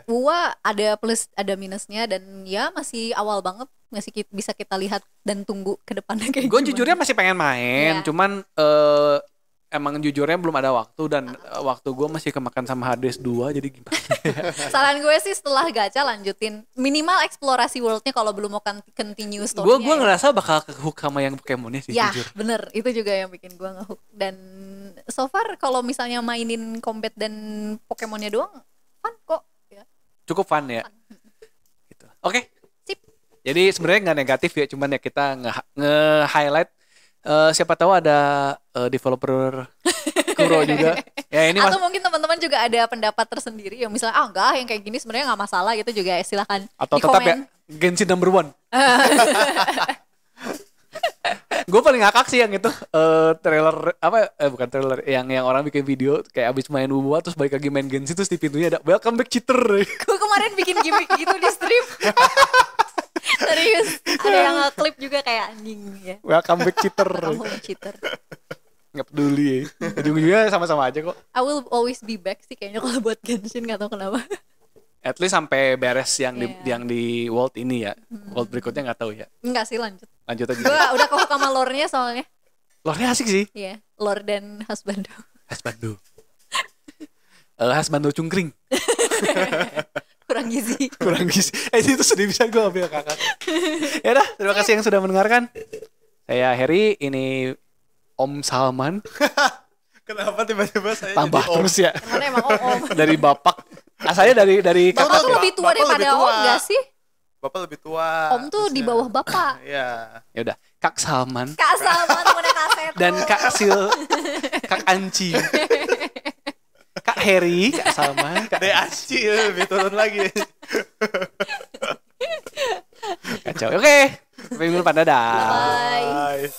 [SPEAKER 2] Wuwa ada plus ada minusnya, dan ya masih awal banget, masih bisa kita lihat dan tunggu ke depannya kayak gimana.
[SPEAKER 1] Gue jujurnya masih pengen main, cuman emang jujurnya belum ada waktu, dan waktu gue masih kemakan sama Hades 2, jadi gimana?
[SPEAKER 2] Saran gue sih setelah gacha lanjutin minimal eksplorasi world-nya kalau belum mau continue story-nya.
[SPEAKER 1] Gue ngerasa bakal ke-hook sama yang Pokemon-nya sih,
[SPEAKER 2] ya,
[SPEAKER 1] jujur.
[SPEAKER 2] Ya bener, itu juga yang bikin gue nge-hook. Dan so far kalau misalnya mainin combat dan Pokemon-nya doang, fun kok. Ya.
[SPEAKER 1] Cukup fun ya. Gitu. Oke.
[SPEAKER 2] Sip.
[SPEAKER 1] Jadi sebenarnya nggak negatif ya, cuman ya kita nge-highlight. Siapa tahu ada developer Kuro juga. Ya, ini
[SPEAKER 2] atau mungkin teman-teman juga ada pendapat tersendiri yang misalnya enggak, yang kayak gini sebenarnya nggak masalah gitu juga, silakan
[SPEAKER 1] atau tetap ya Genshin #1. Gue paling ngakak sih yang itu trailer bukan trailer, yang orang bikin video kayak abis main Wuwa terus balik lagi main Genshin terus di pintunya ada welcome back cheater.
[SPEAKER 2] Gue kemarin bikin gimmick gitu di stream. Serius, ada yang nge-clip juga kayak anjing ya.
[SPEAKER 1] Welcome back cheater.
[SPEAKER 2] Welcome cheater.
[SPEAKER 1] peduli. Ujung-ujungnya sama-sama aja kok.
[SPEAKER 2] I will always be back sih kayaknya kalau buat Genshin, nggak tahu kenapa.
[SPEAKER 1] At least sampai beres yang di world ini ya. World berikutnya nggak tahu ya.
[SPEAKER 2] Enggak sih, lanjut
[SPEAKER 1] Lanjut aja.
[SPEAKER 2] Gue udah kok sama lore-nya soalnya.
[SPEAKER 1] Lore-nya asik sih.
[SPEAKER 2] Iya, lore dan husbando.
[SPEAKER 1] Husbando cungkring.
[SPEAKER 2] Kurang gizi.
[SPEAKER 1] Itu sedih bisa gue ambil kakak. Ya dah, terima kasih yang sudah mendengarkan. Saya Heri, ini Om Salman.
[SPEAKER 3] Kenapa tiba-tiba saya
[SPEAKER 1] tambah
[SPEAKER 3] jadi
[SPEAKER 1] terus ya?
[SPEAKER 2] Mana emang om?
[SPEAKER 1] Dari bapak. Asalnya dari
[SPEAKER 2] Bapak
[SPEAKER 1] kakak.
[SPEAKER 2] tuh lebih tua daripada om gak sih?
[SPEAKER 3] Bapak lebih tua.
[SPEAKER 2] Om tuh di bawah bapak.
[SPEAKER 3] Iya.
[SPEAKER 1] Ya udah, Kak Salman
[SPEAKER 2] Kak Salman temennya Kak Seto.
[SPEAKER 1] dan Kak Sil, Kak Anci. Kak Heri, Kak Salman, Kak
[SPEAKER 3] Dek Anci lebih turun lagi.
[SPEAKER 1] Kacau. Oke. Sampai minggu depan, dadah.
[SPEAKER 2] Bye.
[SPEAKER 3] Bye.